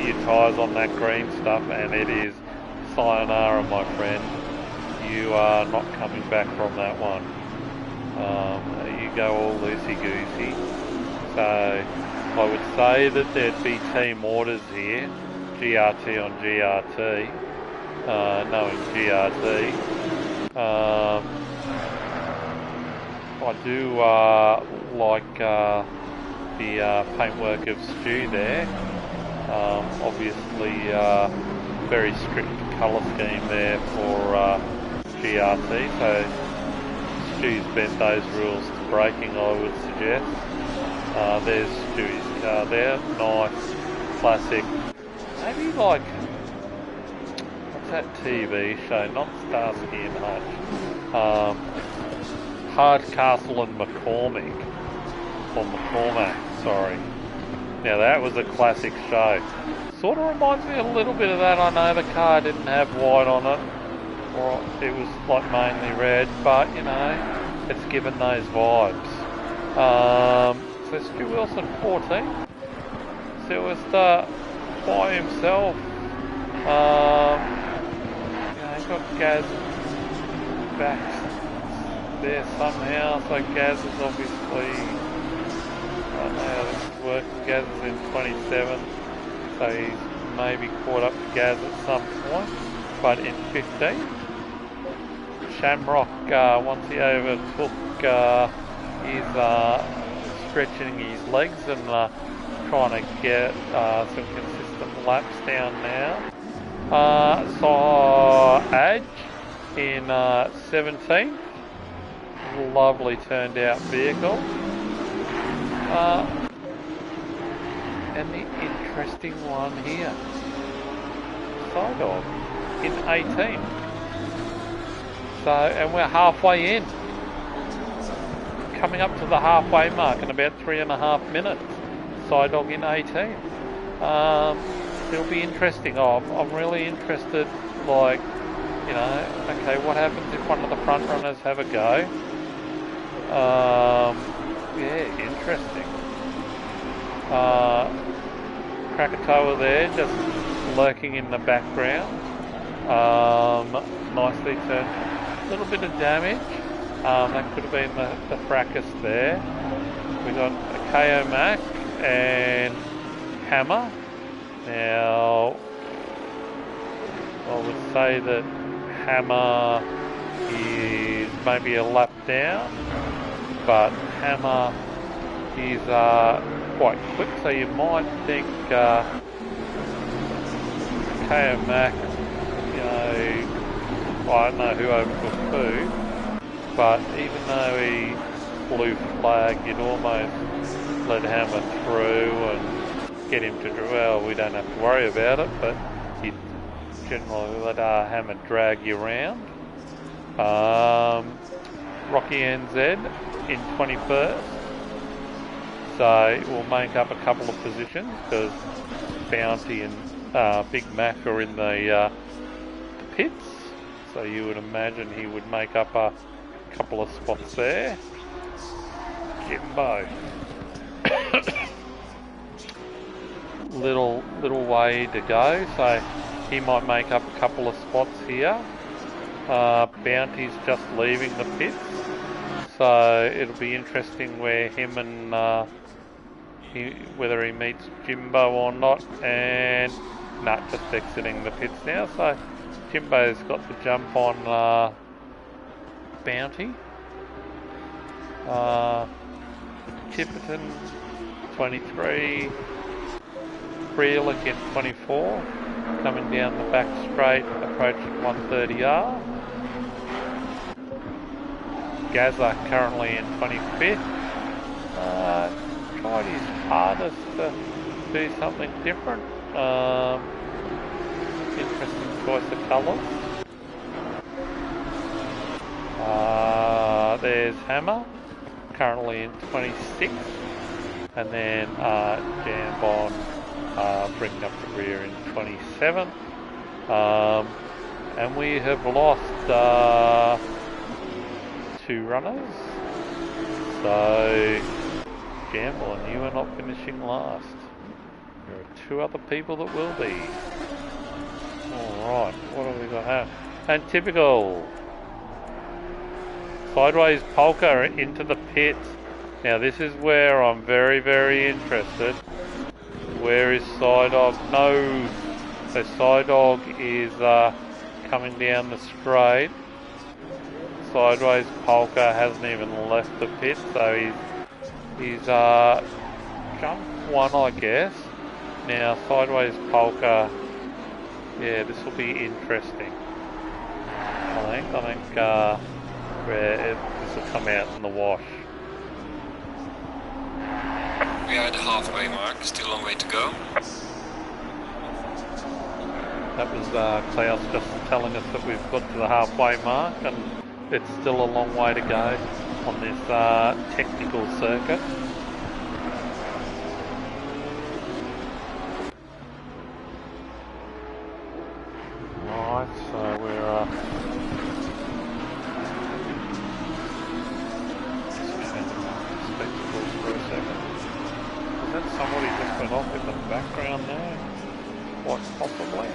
your tyres on that green stuff and it is sayonara, my friend. You are not coming back from that one. You go all loosey-goosey. So I would say that there'd be team orders here. GRT on GRT. Knowing GRT. I do like the paintwork of Stu there. Obviously very strict colour scheme there for GRT, so Stu's bent those rules to braking, I would suggest. There's Stu's car there, nice, classic, maybe like, what's that TV show, not Starsky and Hutch, Hardcastle and McCormick, or McCormack, sorry. Now that was a classic show. Sort of reminds me a little bit of that. I know the car didn't have white on it, or it was like mainly red, but you know, it's given those vibes. So Stu Wilson 14. Silverster by himself. He's got Gaz back there somehow, so Gaz is obviously, I don't know how this works, Gaz is in 27, so he's maybe caught up to Gaz at some point, but in 15. Shamrock, once he overtook, he's stretching his legs and trying to get some consistent laps down now. Saw Edge in 17th. Lovely turned out vehicle. And the interesting one here, Sidog in 18. So, and we're halfway in. Coming up to the halfway mark in about 3.5 minutes. Sidog in 18. It'll be interesting. I'm really interested, like, you know, okay, what happens if one of the front runners have a go? Yeah, interesting. Krakatoa there, just lurking in the background. Nicely turned. A little bit of damage. That could have been the fracas there. We got a KO Mac and Hammer. Now, I would say that Hammer is maybe a lap down, but Hammer is quite quick, so you might think KO Mac, you know, I don't know who overtook who, but even though he blue flag, you'd almost let Hammer through and get him to, well, we don't have to worry about it, but you'd generally let Hammer drag you around. Rocky NZ in 21st, so we'll make up a couple of positions because Bounty and Big Mac are in the pits, so you would imagine he would make up a couple of spots there. Jimbo. little way to go, so he might make up a couple of spots here. Bounty's just leaving the pits, so it'll be interesting where him and whether he meets Jimbo or not. And just exiting the pits now, so Jimbo's got the jump on Bounty. Chipperton 23, Freelick in 24, coming down the back straight, approaching 130R. Gazza currently in 25th. Tried his hardest to do something different. Interesting choice of colours. There's Hammer, currently in 26th, and then Jambon bringing up the rear in 27th. And we have lost 2 runners, so Jambon, you are not finishing last. There are 2 other people that will be. Alright, what have we got here? And typical Sideways Polka into the pits. Now this is where I'm very, very interested. Where is Sidog? No. So Sidog is coming down the straight. Sideways Polka hasn't even left the pit, so he's jumped 1, I guess. Now Sideways Polka, yeah, this will be interesting. I think this will come out in the wash. We are at the halfway mark, still a long way to go. That was Klaus just telling us that we've got to the halfway mark, and it's still a long way to go on this technical circuit. Right, so we're it off in the background there, quite possibly.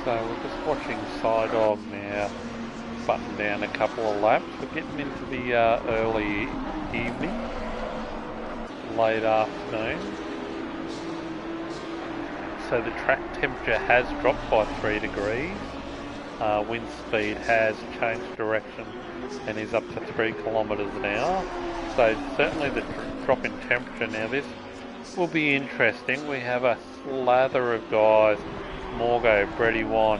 So we're just watching Psydog now button down a couple of laps. We're getting into the early evening, late afternoon. So the track temperature has dropped by 3 degrees. Wind speed has changed direction and is up to 3 kilometres an hour. So certainly the drop in temperature. Now this will be interesting. We have a slather of guys. Morgo, Brady won.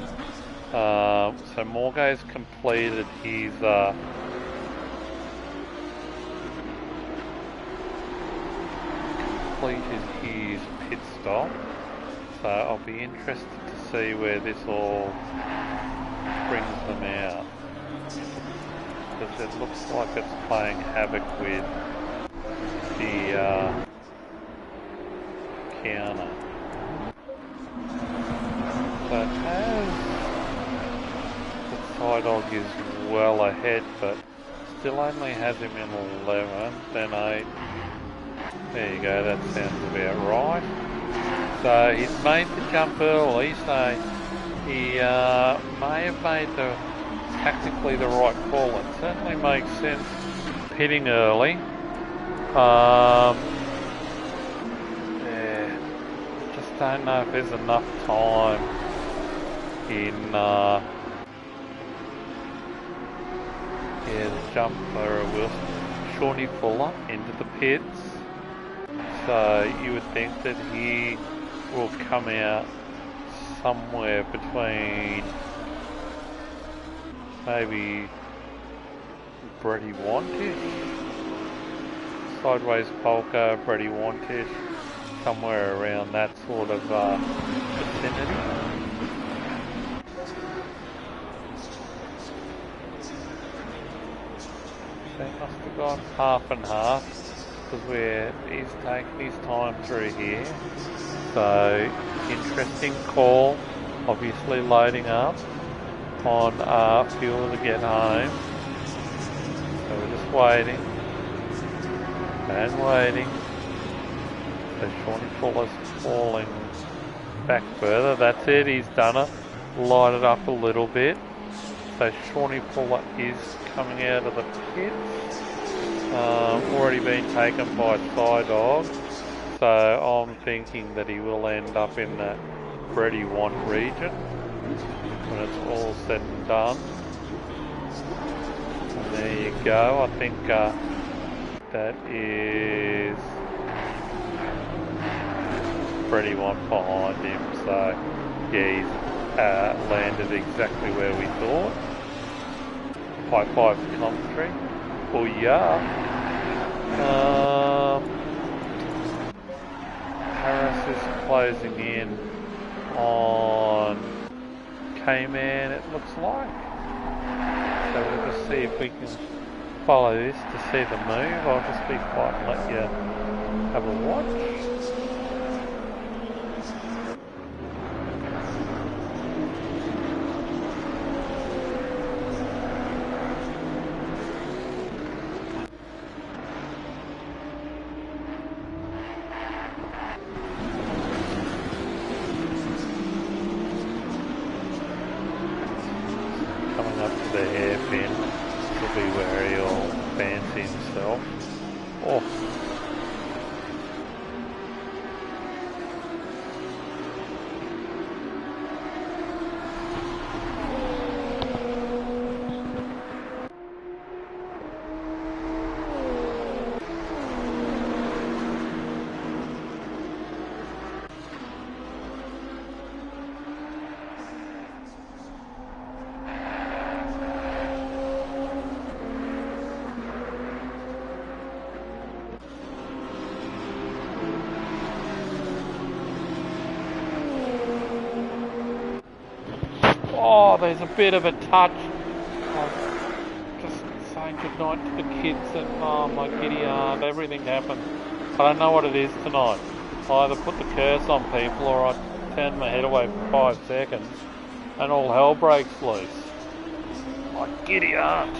So Morgo's completed his pit stop. So I'll be interested to see where this all brings them out, because it looks like it's playing havoc with the counter. But as the Psydog is well ahead, but still only has him in 11th, then 8th. There you go, that sounds about right. So he's made the jump early, so he may have made tactically the right call. It certainly makes sense pitting early. Just don't know if there's enough time in the jump for Wilson. Shawnee Fuller into the pits. So you would think that he will come out somewhere between maybe Brady Wantish, Sideways Polka, Brady Wantish, somewhere around that sort of vicinity. They must have gone half and half, because he's taking his time through here. So interesting call, obviously loading up on fuel to get home. So we're just waiting and waiting. So Shawnee Fuller's falling back further. That's it, he's done it. Light it up a little bit. So Shawnee Fuller is coming out of the pits. Already been taken by Psydog. So I'm thinking that he will end up in that Brady Want region when it's all said and done. And there you go. I think that is Brady Want behind him. So yeah, he's landed exactly where we thought. High five to commentary. Oh yeah. Harris is closing in on K-Man, it looks like. So we'll just see if we can follow this to see the move. I'll just be quiet and let you have a watch. The hairpin, will be where he'll fancy himself. Oh. Oh, there's a bit of a touch. Just saying goodnight to the kids and oh my giddy aunt, everything happens. I don't know what it is tonight. I either put the curse on people or I turn my head away for 5 seconds and all hell breaks loose. My giddy aunt.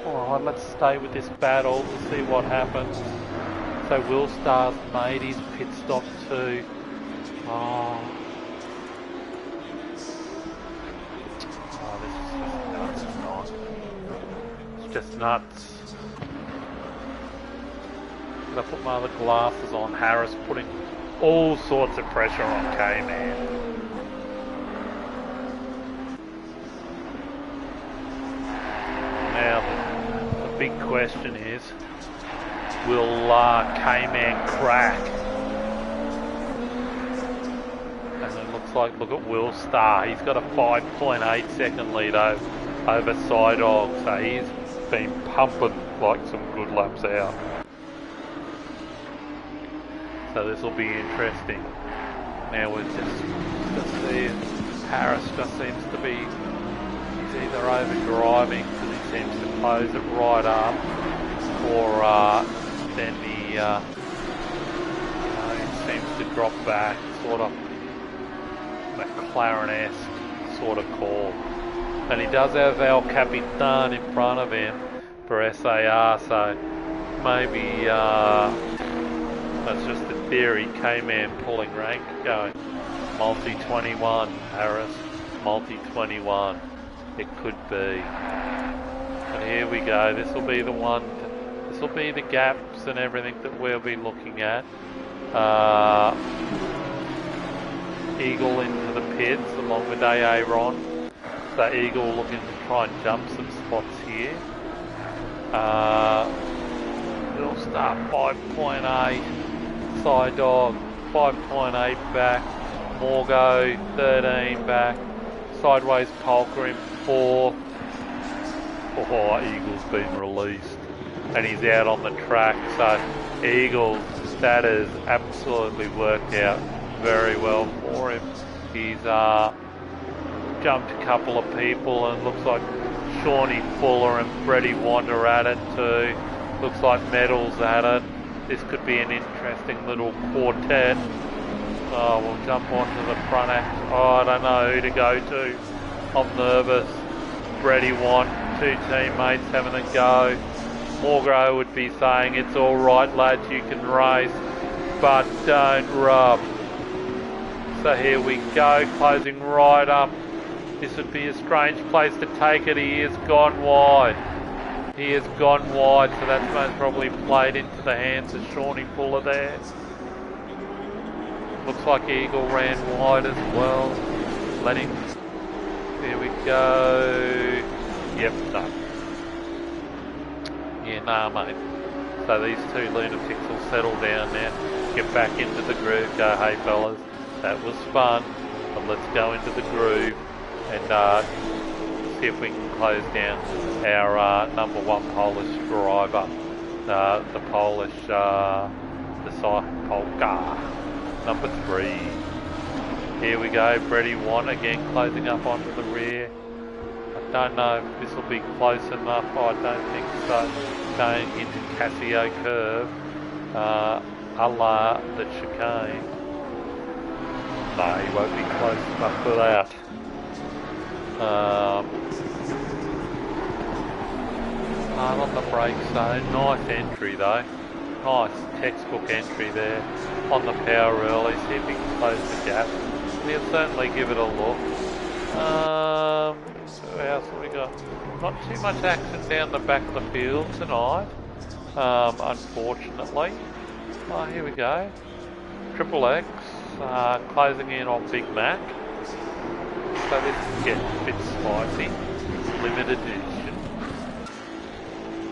Alright, let's stay with this battle to see what happens. So Will Star's made his pit stop too. Oh, this is just nuts tonight. It's just nuts. I put my other glasses on. Harris putting all sorts of pressure on K-Man. Now, the big question is, will K-Man crack? And it looks like, look at Will Star. He's got a 5.8 second lead over Sidog, so he's been pumping like some good laps out. So this will be interesting. Now we're just see Harris just seems to be, he's either over driving because he seems to close it right up, or then he seems to drop back, sort of McLaren-esque sort of call. And he does have El Capitan in front of him for SAR, so maybe that's just a theory. K-Man pulling rank, going multi-21, Harris, multi-21. It could be. And here we go. This will be the one. This will be the gaps and everything that we'll be looking at. Eagle into the pits along with Aaron. So Eagle looking to try and jump some spots here. It'll start 5.8. Sidog 5.8 back. Morgo 13 back. Sideways Polka in 4th. Oh, Eagle's been released. And he's out on the track. So Eagle, that has absolutely worked out very well for him. He's jumped a couple of people and looks like Shawnee Fuller and Freddie Wander at it too. Looks like Medals at it. This could be an interesting little quartet. Oh, we'll jump onto the front act. Oh, I don't know who to go to. I'm nervous. Freddie Want, 2 teammates having a go. Morgo would be saying, it's alright lads, you can race, but don't rub. So here we go, closing right up. This would be a strange place to take it. He has gone wide. He has gone wide, so that's most probably played into the hands of Shawnee Fuller there. Looks like Eagle ran wide as well. Let him. There we go. Yep, no. Yeah, nah, mate. So these 2 lunatics will settle down now. Get back into the groove. Go, hey fellas, that was fun, but let's go into the groove and see if we can close down our number 1 Polish driver, the Polish, the Polka, number 3. Here we go, Freddie Want again closing up onto the rear. I don't know if this will be close enough, I don't think so. Going into Casio curve, a la the chicane. No, he won't be close enough for that. Hard on the brakes though, nice entry though. Nice textbook entry there. On the power early, see if he can close the gap. We'll certainly give it a look. What else have we got? Not too much action down the back of the field tonight, unfortunately. Oh, here we go. Triple X closing in on Big Mac. So this can get a bit spicy. Limited edition.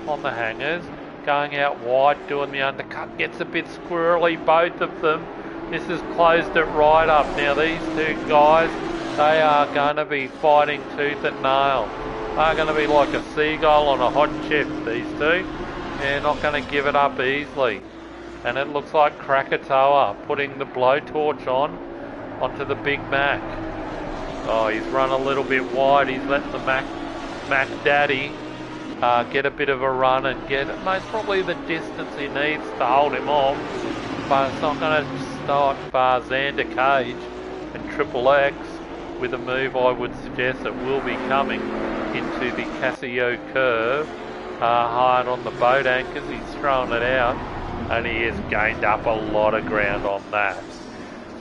On the hangers, going out wide, doing the undercut, gets a bit squirrely, both of them. This has closed it right up. Now these 2 guys, they are going to be fighting tooth and nail. They're going to be like a seagull on a hot chip, these 2. They're not going to give it up easily. And it looks like Krakatoa putting the blowtorch on. onto the Big Mac. Oh, he's run a little bit wide. He's let the Mac Daddy get a bit of a run and get most probably the distance he needs to hold him off. But it's not going to start Xander Cage and Triple X with a move I would suggest that will be coming into the Casio curve. Hard on the boat anchors, he's thrown it out and he has gained up a lot of ground on that.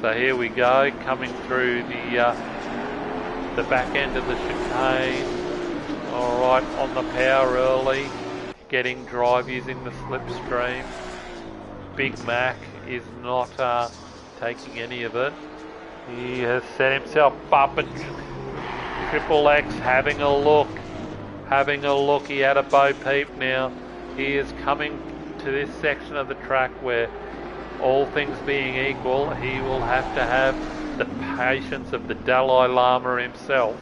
So here we go, coming through the back end of the chicane. Alright, on the power early, getting drive using the slipstream. Big Mac is not taking any of it. He has set himself up and Triple X having a look. He had a Bo Peep now. He is coming to this section of the track where, all things being equal, he will have to have the patience of the Dalai Lama himself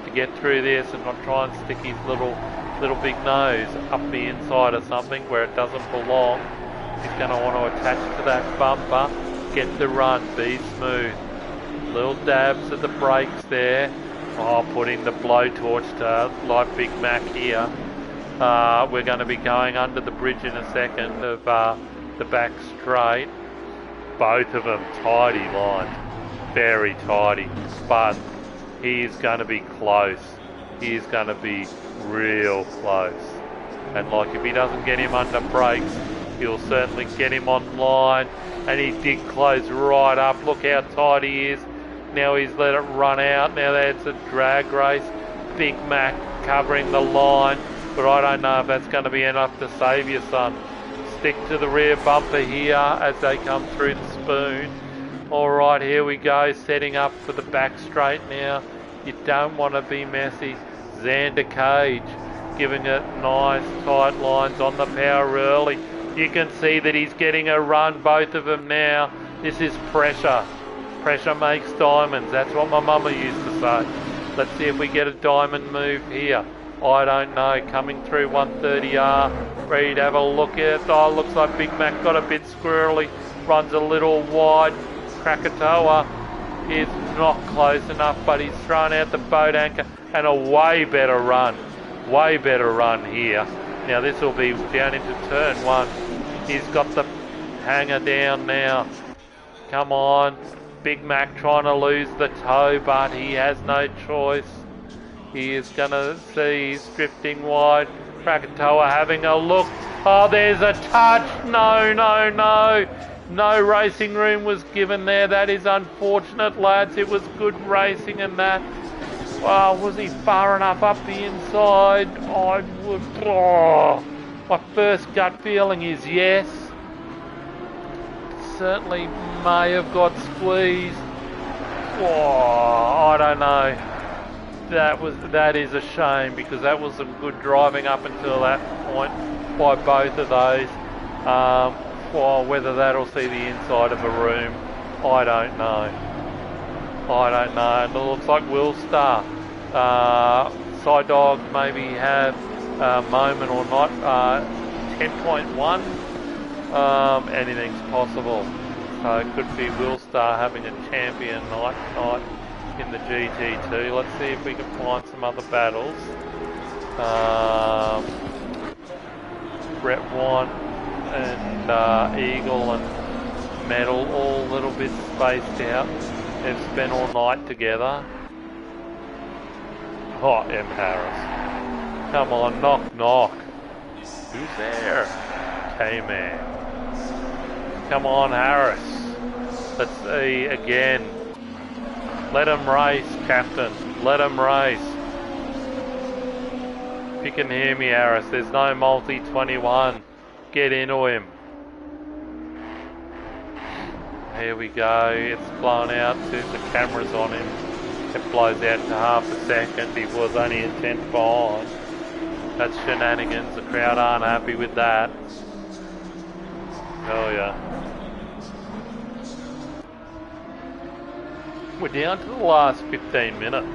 to get through this and not try and stick his little big nose up the inside of something where it doesn't belong. He's going to want to attach to that bumper, get the run, be smooth. Little dabs at the brakes there. Oh, putting the blowtorch to like Big Mac here. We're going to be going under the bridge in a second of the back straight. Both of them tidy lines, very tidy, but he's going to be close. He's going to be real close. And like if he doesn't get him under brakes, he'll certainly get him on line. And he did close right up. Look how tight he is. Now he's let it run out. Now that's a drag race. Big Mac covering the line. But I don't know if that's going to be enough to save your son. Stick to the rear bumper here as they come through the spoon. Alright, here we go. Setting up for the back straight now. You don't want to be messy. Xander Cage giving it nice tight lines on the power early. You can see that he's getting a run, both of them now. This is pressure. Pressure makes diamonds. That's what my mama used to say. Let's see if we get a diamond move here. I don't know. Coming through 130R. Ready to have a look at it. Oh, looks like Big Mac got a bit squirrely. Runs a little wide. Krakatoa is not close enough, but he's thrown out the boat anchor and a way better run. Way better run here. Now this will be down into turn one. He's got the hanger down now. Come on. Big Mac trying to lose the toe, but he has no choice. He is going to see he's drifting wide. Krakatoa having a look. Oh, there's a touch. No. No racing room was given there. That is unfortunate, lads. It was good racing and that. Well, was he far enough up the inside? I would... Oh, my first gut feeling is yes. Certainly may have got squeezed. Oh, I don't know. That is a shame because that was some good driving up until that point by both of those. Well, whether that'll see the inside of a room, I don't know. And it looks like Will Star. Side Dog maybe have a moment or not. 10.1. Anything's possible. So it could be Will Star having a champion night tonight in the GT2. Let's see if we can find some other battles. Rep 1 and Eagle and Metal all a little bit spaced out. They've spent all night together. Oh, M. Harris. Come on, knock. Who's there? K-Man. Come on, Harris. Let's see again. Let him race, Captain. Let him race. If you can hear me, Harris, there's no multi-21. Get into him. Here we go. It's blown out to the cameras on him. It blows out to half a second. He was only a tenth behind. That's shenanigans. The crowd aren't happy with that. Oh yeah. We're down to the last 15 minutes.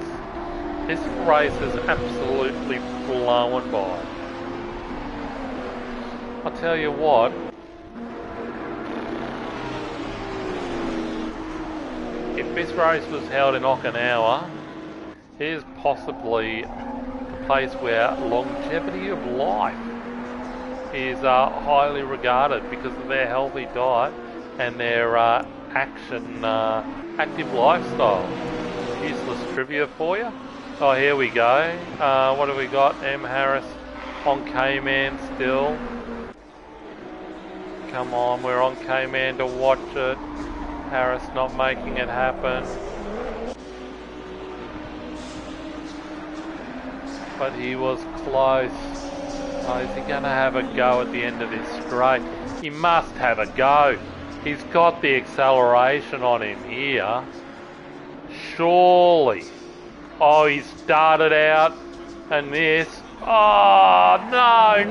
This race is absolutely blown by. I'll tell you what. if this race was held in Okinawa, here's possibly the place where longevity of life is highly regarded because of their healthy diet and their active lifestyle. Useless trivia for you. Oh, here we go. What have we got? M. Harris on K-Man still. Come on, we're on K-Man to watch it. Harris not making it happen. But he was close. Oh, is he going to have a go at the end of this straight? He must have a go. He's got the acceleration on him here. Surely. Oh, he started out and this. Oh, no,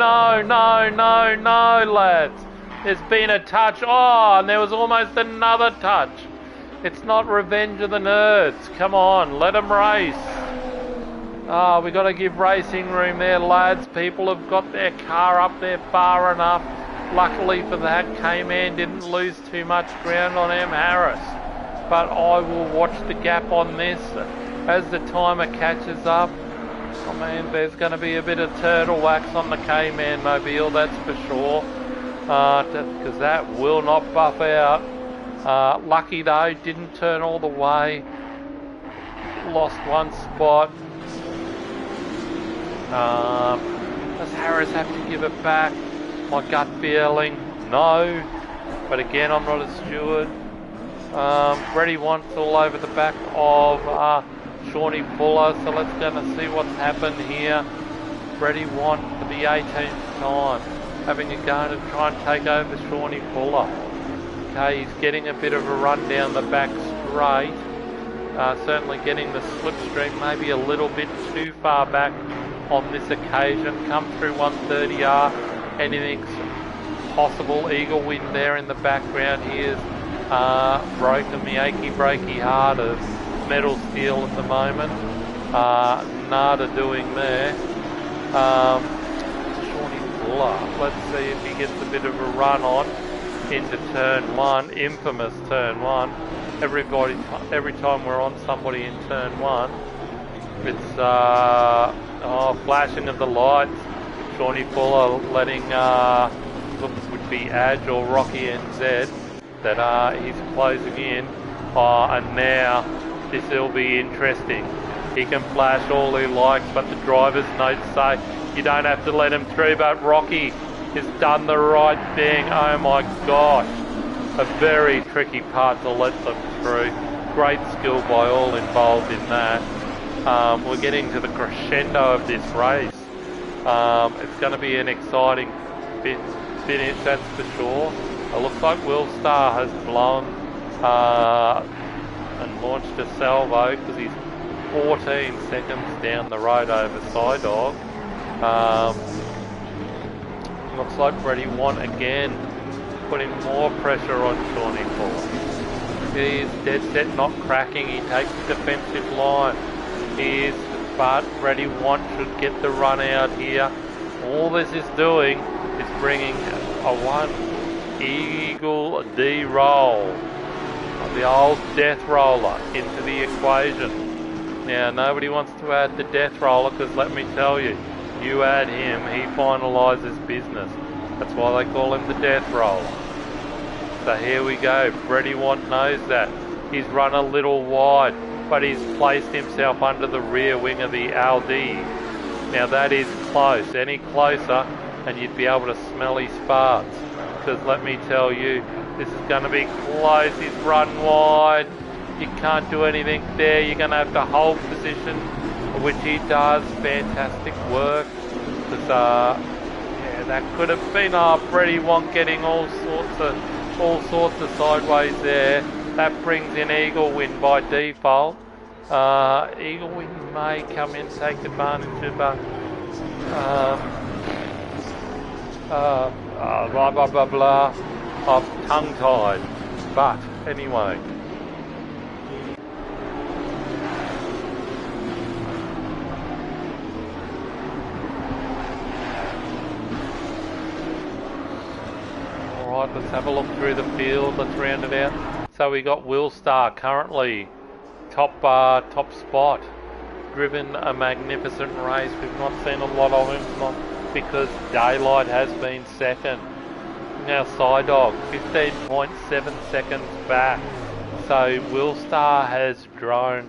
lads. There's been a touch. Oh, and there was almost another touch. It's not Revenge of the Nerds. Come on, let them race. Oh, we got to give racing room there, lads. People have got their car up there far enough. Luckily for that, K-Man didn't lose too much ground on M. Harris. But I will watch the gap on this as the timer catches up. Oh man, there's going to be a bit of turtle wax on the K-Man mobile, that's for sure. Because that will not buff out. Lucky though, didn't turn all the way. Lost one spot. Does Harris have to give it back? My gut feeling, no. But again, I'm not a steward. Brady wants all over the back of Shawnee Fuller, so let's go and see what's happened here. Brady want for the 18th time, having a go to try and take over Shawnee Fuller. Okay, he's getting a bit of a run down the back straight. Certainly getting the slipstream maybe a little bit too far back on this occasion. Come through 130R, anything's possible. Eagle wind there in the background. Here's broken the achy breaky heart of metal steel at the moment. Nada doing there. Shawnee Fuller, let's see if he gets a bit of a run on into turn one, infamous turn one. Every time we're on somebody in turn one, it's flashing of the lights. Shawnee Fuller letting would be Adge or Rocky NZ that he's closing in. And now this will be interesting. He can flash all he likes, but the driver's notes say you don't have to let him through. But Rocky has done the right thing. Oh my gosh, a very tricky part to let them through. Great skill by all involved in that. We're getting to the crescendo of this race. It's going to be an exciting finish, that's for sure. It looks like Will Star has blown and launched a salvo because he's 14 seconds down the road over Sidog. Looks like Brady want again, putting more pressure on Shawnee Fuller. He's dead set not cracking, he takes the defensive line. But Brady want should get the run out here. All this is doing is bringing a one Eagle D roll, the old death roller, into the equation. Now nobody wants to add the death roller because let me tell you, you add him, he finalises business. That's why they call him the death roller. So here we go, Brady Want knows that. He's run a little wide, but he's placed himself under the rear wing of the Aldi. Now that is close, any closer and you'd be able to smell his farts. Because let me tell you, this is going to be close. He's run wide. You can't do anything there. You're going to have to hold position, which he does. Fantastic work. Because, yeah, that could have been Brady Want getting all sorts of sideways there. That brings in Eagle Wind by default. Eagle Wind may come in, take advantage of of tongue-tied, but anyway. Alright, let's have a look through the field, let's round it out. So we got Willstar currently top spot. Driven a magnificent race. We've not seen a lot of him tonight because Daylight has been second. Now Psydog 15.7 seconds back. So Willstar has drove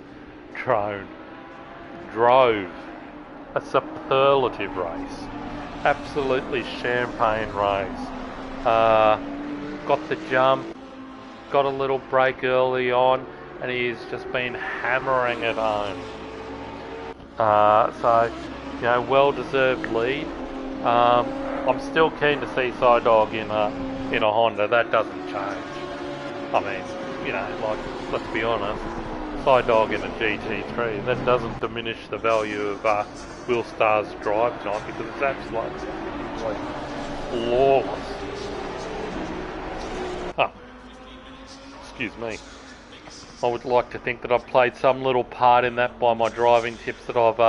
a superlative race. Absolutely champagne race. Got the jump, got a little break early on, and he's just been hammering it home. So, you know, well-deserved lead. I'm still keen to see Psydog in a Honda. That doesn't change. I mean, you know, like, let's be honest, Psydog in a Gt2, that doesn't diminish the value of Willstar's drive tonight because it's absolutely flawless. Excuse me. I would like to think that I've played some little part in that by my driving tips that I've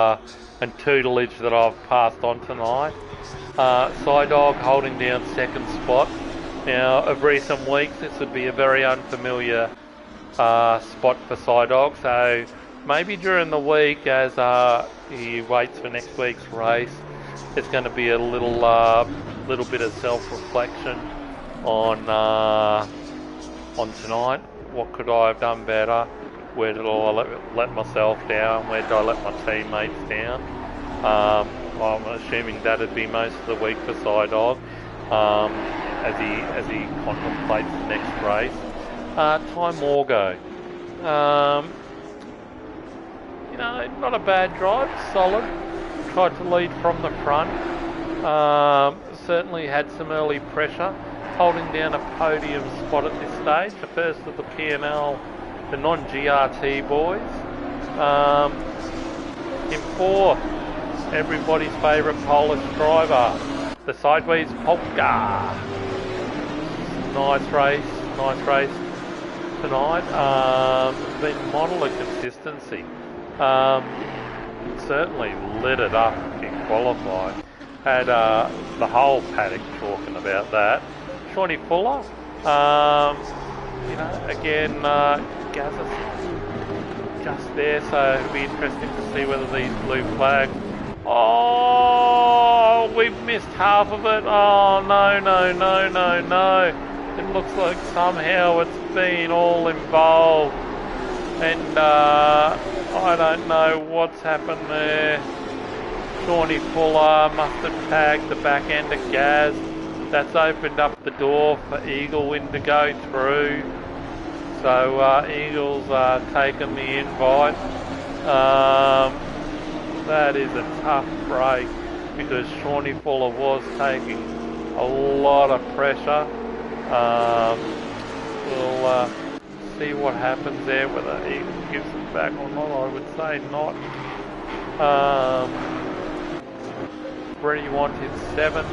and tutelage that I've passed on tonight. Psydog holding down second spot. Now, of recent weeks, this would be a very unfamiliar spot for Psydog, so maybe during the week as he waits for next week's race, there's going to be a little bit of self-reflection on tonight. What could I have done better? Where did I let myself down? Where did I let my teammates down? I'm assuming that'd be most of the week for Psydog as he contemplates the next race. Ty Morgo, you know, not a bad drive, solid. Tried to lead from the front. Certainly had some early pressure, holding down a podium spot at this stage. The first of the P&L, the non-GRT boys. In fourth, everybody's favourite Polish driver, the Sideways Polka. Nice race tonight. It's been model of consistency. Certainly lit it up in qualifying. Had the whole paddock talking about that. Shawnee Fuller, you know, again, Gaz is just there, so it'll be interesting to see whether these blue flags. Oh, we've missed half of it. Oh, no. It looks like somehow it's been all involved. And I don't know what's happened there. Shawnee Fuller must have tagged the back end of Gaz. That's opened up the door for Eagle Win to go through. So Eagle's taken the invite. That is a tough break because Shawnee Fuller was taking a lot of pressure. We'll see what happens there, whether Eagle gives it back or not. I would say not. Freddie wanted 7.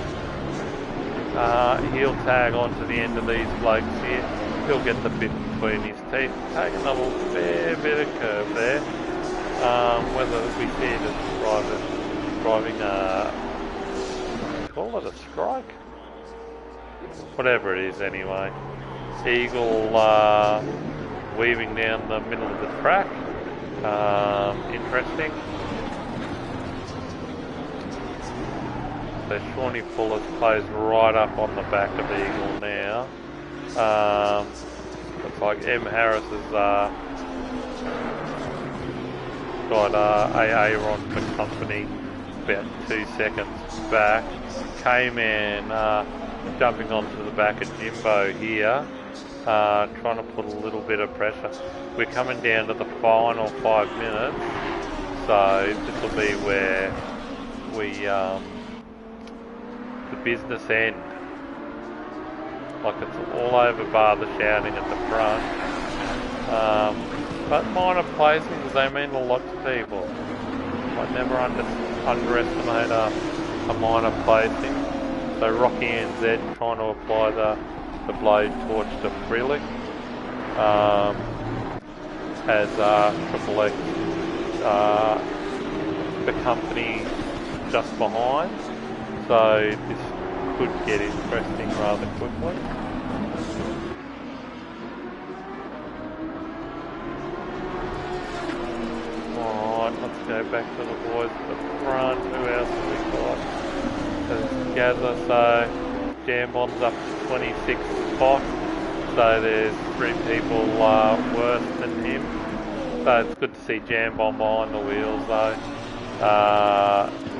He'll tag on to the end of these blokes here. He'll get the bit between his teeth. Taking a fair bit of curve there. Whether we see it as driving call it a strike? Whatever it is anyway. Eagle weaving down the middle of the track. Interesting. So Shawnee Fuller's closed right up on the back of Eagle now. Looks like M. Harris has got Aaron for company about 2 seconds back. K-Man jumping onto the back of Jimbo here, trying to put a little bit of pressure. We're coming down to the final 5 minutes, so this will be where we the business end. Like it's all over bar the shouting at the front. But minor placings, they mean a lot to people. I never underestimate a minor placing. So Rocky NZ trying to apply the blade torch to Freeling. As Triple X the company just behind. So this could get interesting rather quickly. go back to the boys at the front. Who else have we got? There's Gather, so Jambon's up to 26 spots. So there's 3 people worse than him. So it's good to see Jambon behind the wheels though.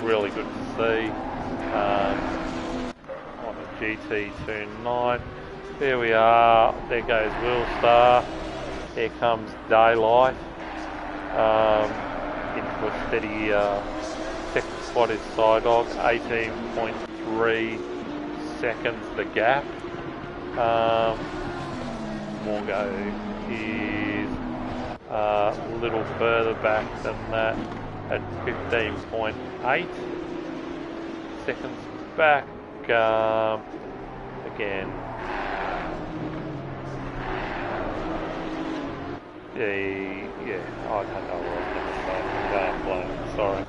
Really good to see. On a Gt2 there we are. There goes Willstar. Here comes Daylight. Into a steady second spot is Psydog. 18.3 seconds the gap. Morgo is a little further back than that at 15.8 seconds back. Again, yeah, I don't know what I was going to say. I'm going blank, sorry.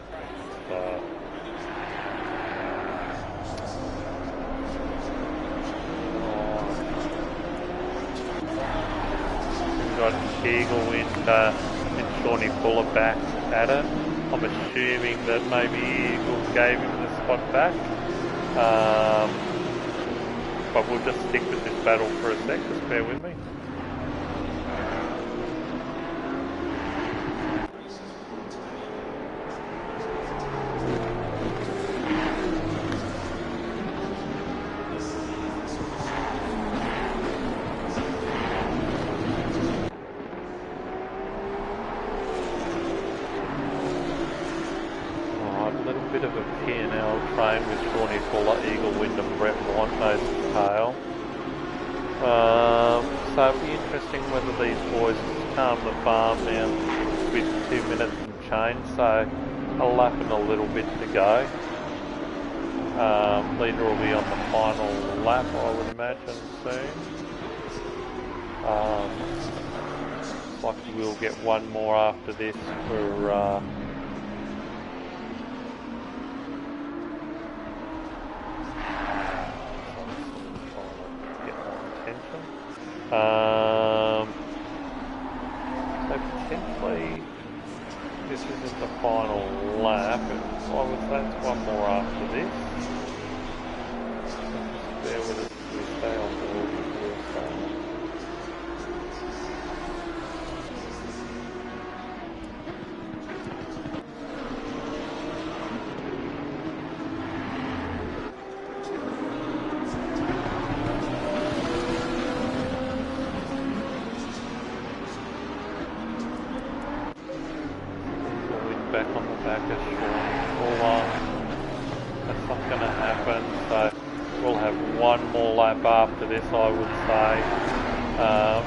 We've got Eagle and Shawnee Fuller back at it. I'm assuming that maybe Eagle gave him the spot back. But we'll just stick with this battle for a sec, just bear with me. Bit of a P&L train with Shawnee Fuller, Eagle, Wyndham, Brett Whitenose tail. So it'll be interesting whether these boys calm the farm now with 2 minutes and change, so a lap and a little bit to go. Leader will be on the final lap, I would imagine, soon. Looks like we'll get one more after this for so potentially this isn't the final lap, I would say it's one more after this. So just bear with us as we stay on board with Willstar. Back on the back of Shawnee Fuller. That's not going to happen, so we'll have one more lap after this, I would say,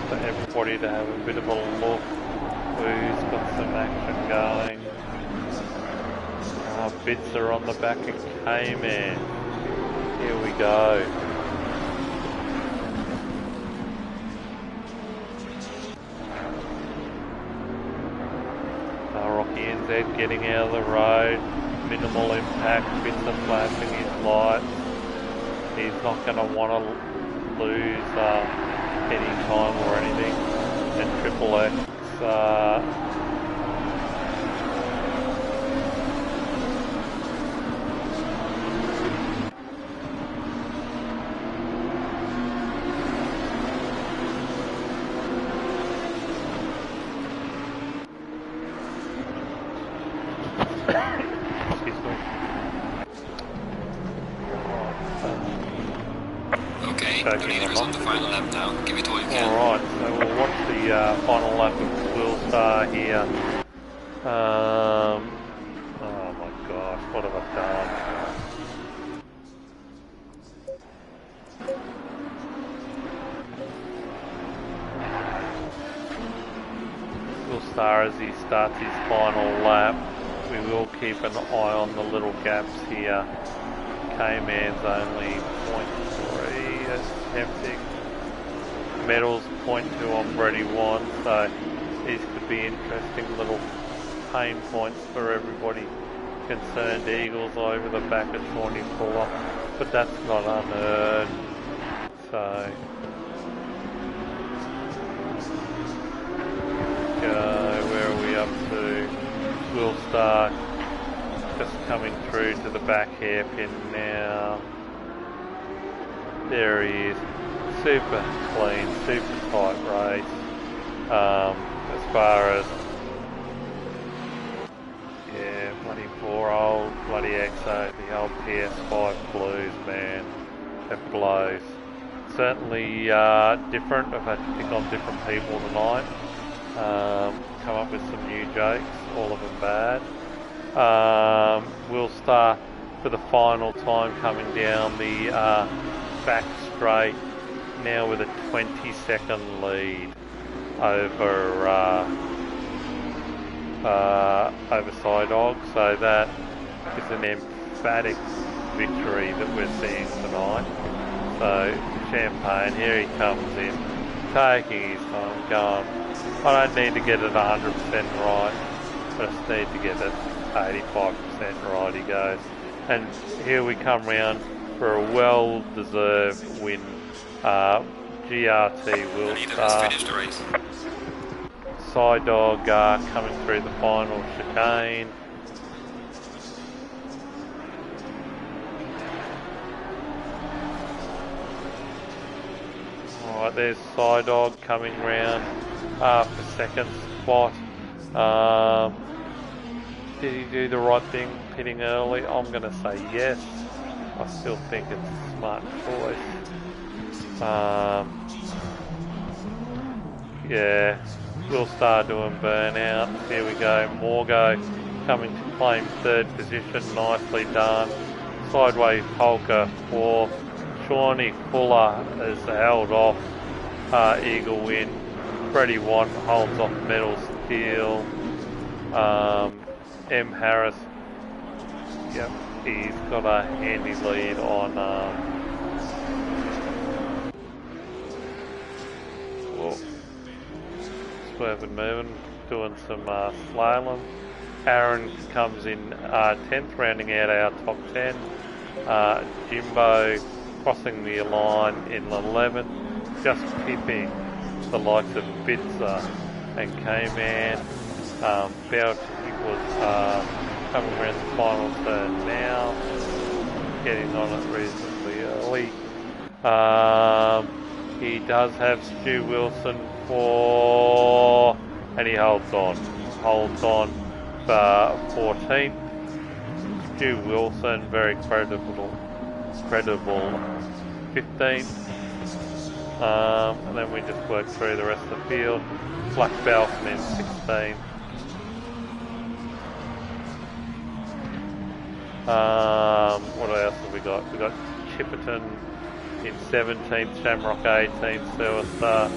for everybody to have a bit of a look who's got some action going. Bits are on the back of K-Man. Here we go. Rocky NZ getting out of the road, minimal impact, bits of flashing his lights. He's not going to want to lose any time or anything. And Triple X The leader is on the final lap now. Give it all you can. Alright, so we'll watch the final lap of Willstar here. Oh my gosh, what have I done? Willstar, as he starts his final lap, we will keep an eye on the little gaps here. K-Man's only 0.3, that's tempting. Medals 0.2 on Brady 1, so these could be interesting little pain points for everybody concerned. Eagles over the back of Shawnee Fuller, but that's not unearned. So go, where are we up to? Willstar just coming through to the back hairpin now. There he is. Super clean, super tight race. As far as, yeah, bloody 4-old, bloody XO, the old PS5 blues, man. It blows. Certainly different. I've had to pick on different people tonight. Come up with some new jokes, all of them bad. We'll start for the final time coming down the back straight now with a 20-second lead over Side Dog. So that is an emphatic victory that we're seeing tonight. So Champagne, here he comes in, taking his time, going, I don't need to get it 100% right, I just need to get it 85% right, he goes. And here we come round for a well-deserved win. GRT will start. Side Dog coming through the final chicane. Alright, there's Side Dog coming round for second spot. Did he do the right thing, pitting early? I'm going to say yes. I still think it's a smart choice. Yeah, we'll start doing burnouts. Here we go. Morgo coming to claim third position. Nicely done. Sideways Polka fourth. Shawnee Fuller has held off Eagle Win. Freddie Want holds off Metal Steel. M. Harris, yep, he's got a handy lead on swerving moving, doing some slalom. Aaron comes in 10th, rounding out our top 10. Jimbo crossing the line in 11th, just pipping the likes of Bitzer and K-Man. Belt was coming around the final turn now, getting on it reasonably early. He does have Stu Wilson and he holds on for 14th. Stu Wilson, very credible 15th. And then we just work through the rest of the field. Black Falcon in 16th. What else have we got? We got Chipperton in 17th, Shamrock 18th, Superstar,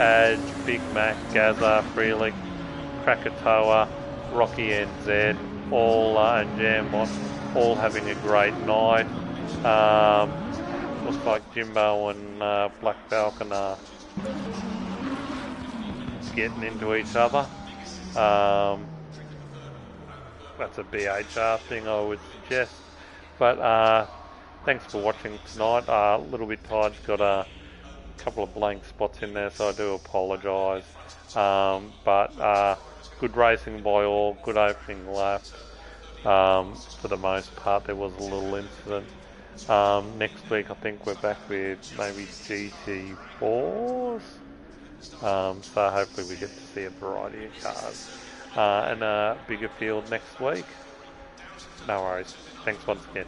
Adge, Big Mac, Gaza, Freelick, Krakatoa, Rocky NZ, all and Jambot, all having a great night. Looks like Jimbo and Black Falcon are getting into each other. That's a BHR thing, I would suggest. But thanks for watching tonight. A little bit tired, got a couple of blank spots in there, so I do apologise. But good racing by all, good opening lap. For the most part, there was a little incident. Next week, I think we're back with maybe GT4s. So hopefully we get to see a variety of cars. And a bigger field next week. No worries. Thanks once again.